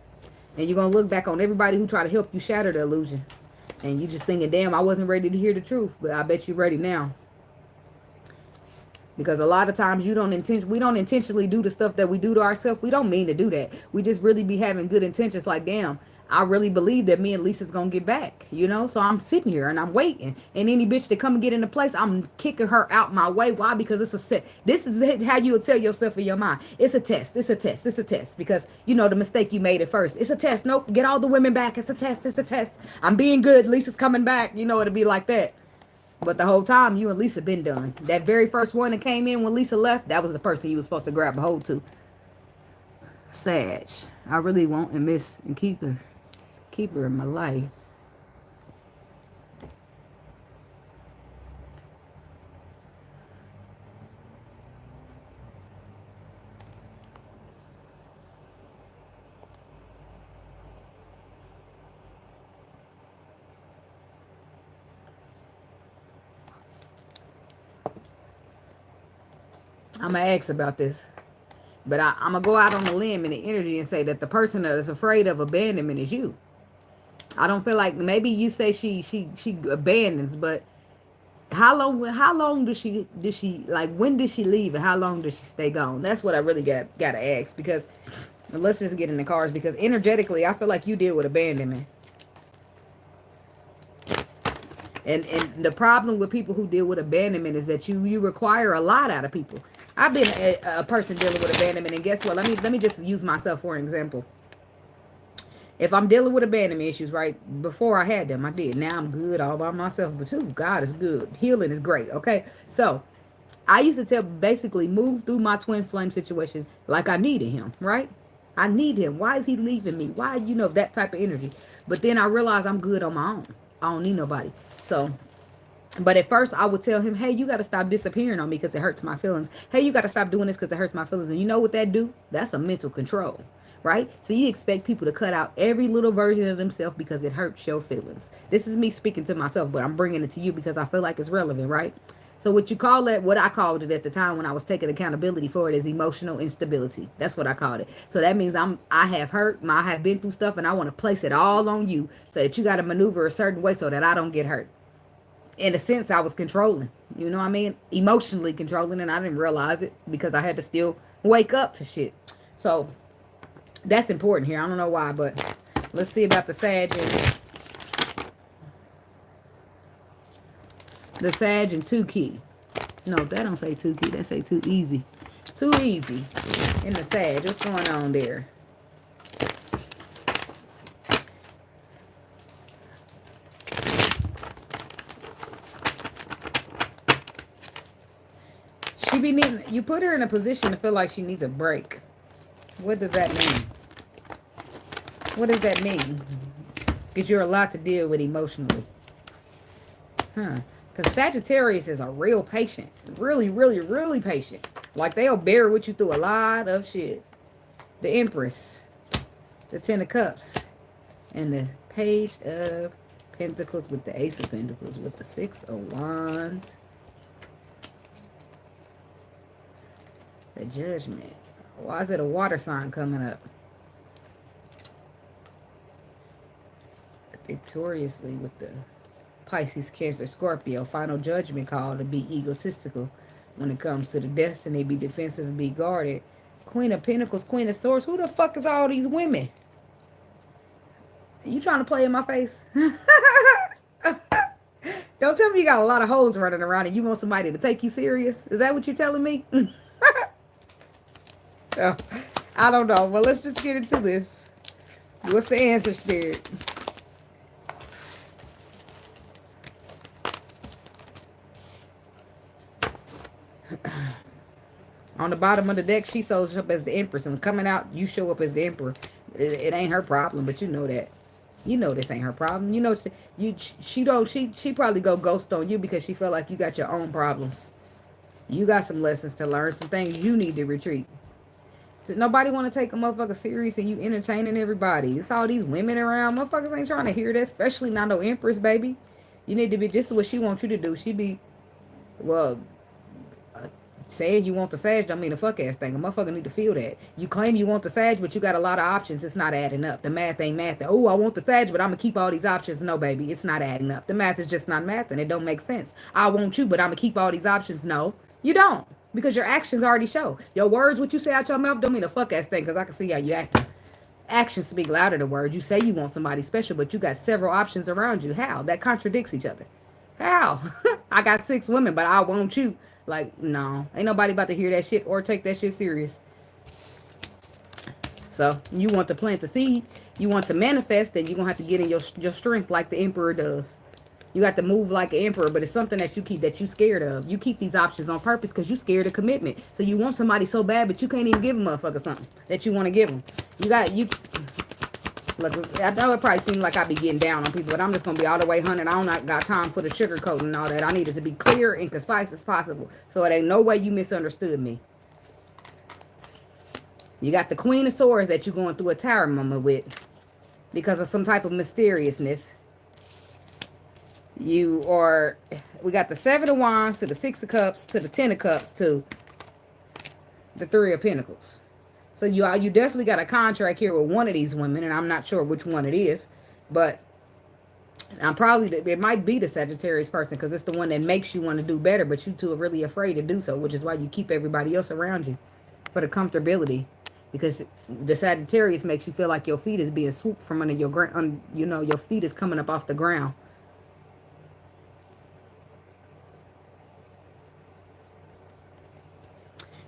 A: And you're going to look back on everybody who tried to help you shatter the illusion. And you just thinking, damn, I wasn't ready to hear the truth. But I bet you're ready now. Because a lot of times we don't intentionally do the stuff that we do to ourselves. We don't mean to do that. We just really be having good intentions. Like, damn, I really believe that me and Lisa's going to get back. You know, so I'm sitting here and I'm waiting. And any bitch that come and get into place, I'm kicking her out my way. Why? Because it's a set. This is how you will tell yourself in your mind. It's a test. It's a test. It's a test. Because, you know, the mistake you made at first. It's a test. Nope. Get all the women back. It's a test. It's a test. I'm being good. Lisa's coming back. You know, it'll be like that. But the whole time, you and Lisa been done. That very first one that came in when Lisa left, that was the person you was supposed to grab a hold to. Sag. I really want and miss and keep her in my life. I'm going to ask about this. But I'm going to go out on a limb in the energy and say that the person that is afraid of abandonment is you. I don't feel like, maybe you say she abandons, but how long does she like, when does she leave and how long does she stay gone? That's what I really got to ask, because let's just get in the cards, because energetically I feel like you deal with abandonment. And the problem with people who deal with abandonment is that you require a lot out of people. I've been a person dealing with abandonment, and guess what? Let me just use myself for an example. If I'm dealing with abandonment issues, right? Before I had them, I did. Now I'm good all by myself. But too, God is good. Healing is great. Okay. So I used to basically move through my twin flame situation like I needed him, right? I need him. Why is he leaving me? Why, that type of energy? But then I realized I'm good on my own. I don't need nobody. So, but at first I would tell him, hey, you got to stop disappearing on me because it hurts my feelings. Hey, you got to stop doing this because it hurts my feelings. And you know what that do? That's a mental control, right? So you expect people to cut out every little version of themselves because it hurts your feelings. This is me speaking to myself, but I'm bringing it to you because I feel like it's relevant, right? So what you call that, what I called it at the time when I was taking accountability for it, is emotional instability. That's what I called it. So that means I have hurt, I have been through stuff, and I want to place it all on you so that you got to maneuver a certain way so that I don't get hurt. In a sense, I was controlling. You know what I mean? Emotionally controlling, and I didn't realize it because I had to still wake up to shit. So that's important here. I don't know why, but let's see about the Sag and 2 key. No, that don't say 2 key. That say too easy. Too easy in the Sag. What's going on there? She be needing, you put her in a position to feel like she needs a break. What does that mean? What does that mean? Because you're a lot to deal with emotionally. Because Sagittarius is a real patient. Really, really, really patient. Like, they'll bear with you through a lot of shit. The Empress. The 10 of Cups. And the Page of Pentacles with the Ace of Pentacles. With the 6 of Wands. The Judgment. Why is it a water sign coming up? Victoriously with the Pisces, Cancer, Scorpio. Final judgment call to be egotistical when it comes to the destiny. Be defensive and be guarded. Queen of Pentacles, Queen of Swords. Who the fuck is all these women? You trying to play in my face? Don't tell me you got a lot of hoes running around and you want somebody to take you serious. Is that what you're telling me? Oh, I don't know. Well, let's just get into this. What's the answer, Spirit? On the bottom of the deck, she shows up as the Empress. And coming out, you show up as the Emperor. It ain't her problem, but you know that. You know this ain't her problem. You know she probably go ghost on you because she feel like you got your own problems. You got some lessons to learn, some things you need to retreat. So nobody want to take a motherfucker serious and you entertaining everybody. It's all these women around. Motherfuckers ain't trying to hear that, especially not no Empress, baby. You need to be, this is what she wants you to do. She be, well, saying you want the Sag don't mean a fuck ass thing. A motherfucker need to feel that. You claim you want the Sag, but you got a lot of options. It's not adding up. The math ain't math. Oh, I want the Sag, but I'm going to keep all these options. No, baby, it's not adding up. The math is just not math, and it don't make sense. I want you, but I'm going to keep all these options. No, you don't. Because your actions already show. Your words, what you say out your mouth, don't mean a fuck ass thing, because I can see how you acting. Actions speak louder than words. You say you want somebody special, but you got several options around you. How? That contradicts each other. How? I got 6 women, but I want you. Like, no. Ain't nobody about to hear that shit or take that shit serious. So, you want to plant the seed. You want to manifest, then you're going to have to get in your strength like the Emperor does. You got to move like an emperor, but it's something that you keep, that you scared of. You keep these options on purpose because you scared of commitment. So you want somebody so bad, but you can't even give a motherfucker something that you want to give them. Look, I know it probably seems like I be getting down on people, but I'm just going to be all the way 100. I don't got time for the sugarcoat and all that. I need it to be clear and concise as possible. So it ain't no way you misunderstood me. You got the Queen of Swords that you're going through a tower moment with because of some type of mysteriousness. We got the 7 of Wands to the 6 of Cups to the 10 of Cups to the 3 of Pentacles. So you definitely got a contract here with one of these women, and I'm not sure which one it is, but it might be the Sagittarius person because it's the one that makes you want to do better, but you two are really afraid to do so, which is why you keep everybody else around you for the comfortability. Because the Sagittarius makes you feel like your feet is being swooped from under your ground, your feet is coming up off the ground.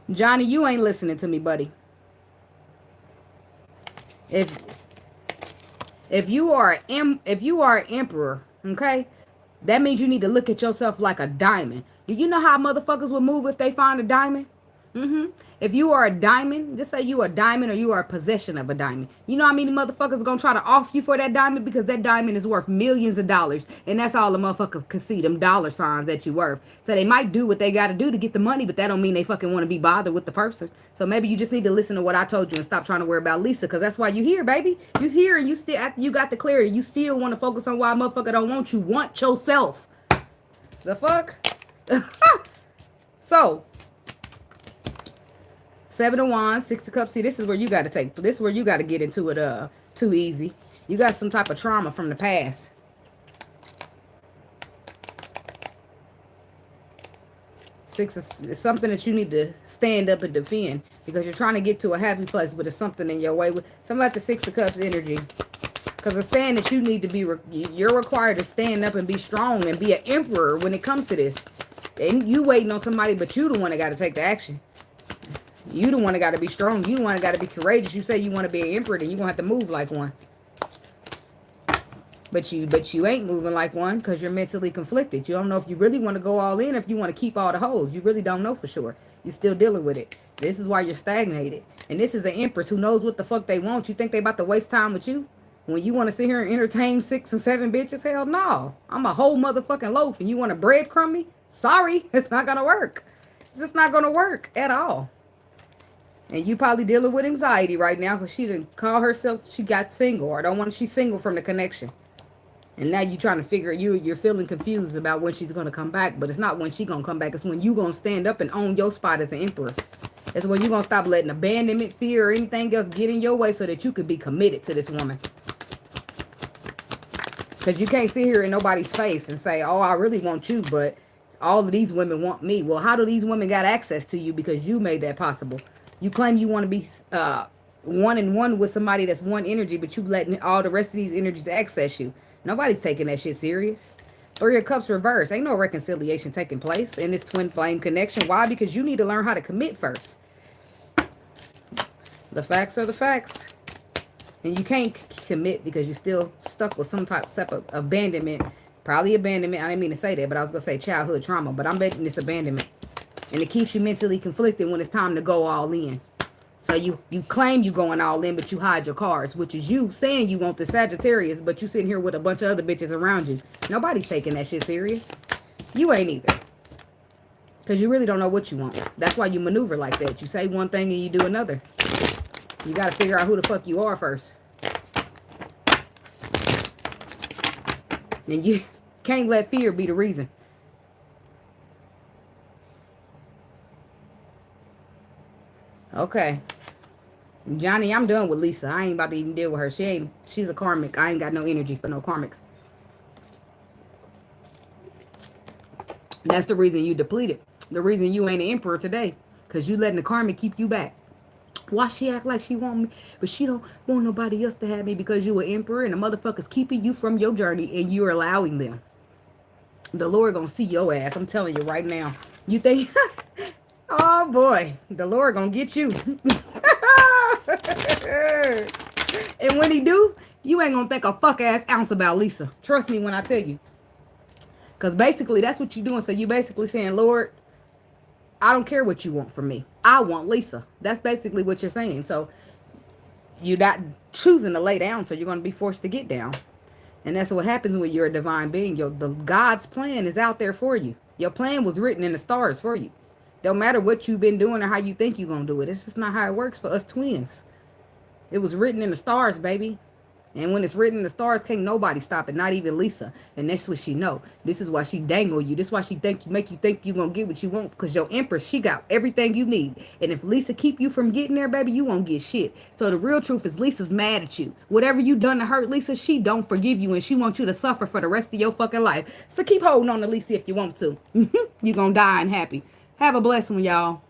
A: Johnny, you ain't listening to me, buddy. If If you are an emperor, okay, that means you need to look at yourself like a diamond. Do you know how motherfuckers would move if they find a diamond? Mm-hmm. If you are a diamond, just say you are a diamond or you are a possession of a diamond. You know how many motherfuckers gonna try to off you for that diamond because that diamond is worth millions of dollars, and that's all the motherfucker can see, them dollar signs that you worth. So they might do what they gotta do to get the money, but that don't mean they fucking want to be bothered with the person. So maybe you just need to listen to what I told you and stop trying to worry about Lisa, because that's why you here, baby. You here and you still, after you got the clarity, you still want to focus on why a motherfucker don't want you. Want yourself. The fuck? So 7 of Wands, 6 of Cups. See, this is where you got to take. This is where you got to get into it too easy. You got some type of trauma from the past. Six is something that you need to stand up and defend because you're trying to get to a happy place, but it's something in your way. Something about the 6 of Cups energy. Because it's saying that you need to be, you're required to stand up and be strong and be an emperor when it comes to this. And you waiting on somebody, but you the one that got to take the action. You the one that got to be strong. You the one that got to be courageous. You say you want to be an emperor, then you going to have to move like one. But you ain't moving like one because you're mentally conflicted. You don't know if you really want to go all in or if you want to keep all the hoes. You really don't know for sure. You're still dealing with it. This is why you're stagnated. And this is an empress who knows what the fuck they want. You think they about to waste time with you? When you want to sit here and entertain 6 and 7 bitches? Hell no. I'm a whole motherfucking loaf and you want to breadcrumb me? Sorry, it's not going to work. It's just not going to work at all. And you probably dealing with anxiety right now because she didn't call herself, she got single or don't want, she's single from the connection. And now you're trying to figure, you're feeling confused about when she's going to come back. But it's not when she's going to come back. It's when you're going to stand up and own your spot as an emperor. It's when you're going to stop letting abandonment, fear, or anything else get in your way so that you could be committed to this woman. Because you can't sit here in nobody's face and say, oh, I really want you, but all of these women want me. Well, how do these women got access to you? Because you made that possible. You claim you want to be one-on-one with somebody that's one energy, but you letting all the rest of these energies access you. Nobody's taking that shit serious. 3 of Cups reverse. Ain't no reconciliation taking place in this twin flame connection. Why? Because you need to learn how to commit first. The facts are the facts. And you can't commit because you're still stuck with some type of abandonment. Probably abandonment. I didn't mean to say that, but I was going to say childhood trauma. But I'm betting it's abandonment. And it keeps you mentally conflicted when it's time to go all in. So you claim you going all in, but you hide your cards, which is you saying you want the Sagittarius, but you sitting here with a bunch of other bitches around you. Nobody's taking that shit serious. You ain't either. Because you really don't know what you want. That's why you maneuver like that. You say one thing and you do another. You got to figure out who the fuck you are first. And you can't let fear be the reason. Okay. Johnny, I'm done with Lisa. I ain't about to even deal with her. She's a karmic. I ain't got no energy for no karmics. That's the reason you depleted. The reason you ain't an emperor today. Because you letting the karmic keep you back. Why she act like she want me, but she don't want nobody else to have me because you an emperor and the motherfuckers keeping you from your journey and you're allowing them. The Lord gonna see your ass. I'm telling you right now. You think... Oh boy, the Lord gonna get you. And when he do, you ain't gonna think a fuck ass ounce about Lisa. Trust me when I tell you. Because basically that's what you doing. So you basically saying, Lord, I don't care what you want from me. I want Lisa. That's basically what you're saying. So you're not choosing to lay down, so you're gonna be forced to get down. And that's what happens when you're a divine being. The God's plan is out there for you. Your plan was written in the stars for you. Don't matter what you've been doing or how you think you're going to do it. It's just not how it works for us twins. It was written in the stars, baby. And when it's written in the stars, can't nobody stop it, not even Lisa. And that's what she know. This is why she dangle you. This is why she make you think you're going to get what you want. Because your empress, she got everything you need. And if Lisa keep you from getting there, baby, you won't get shit. So the real truth is Lisa's mad at you. Whatever you done to hurt Lisa, she don't forgive you. And she wants you to suffer for the rest of your fucking life. So keep holding on to Lisa if you want to. You're going to die unhappy. Have a blessed one, y'all.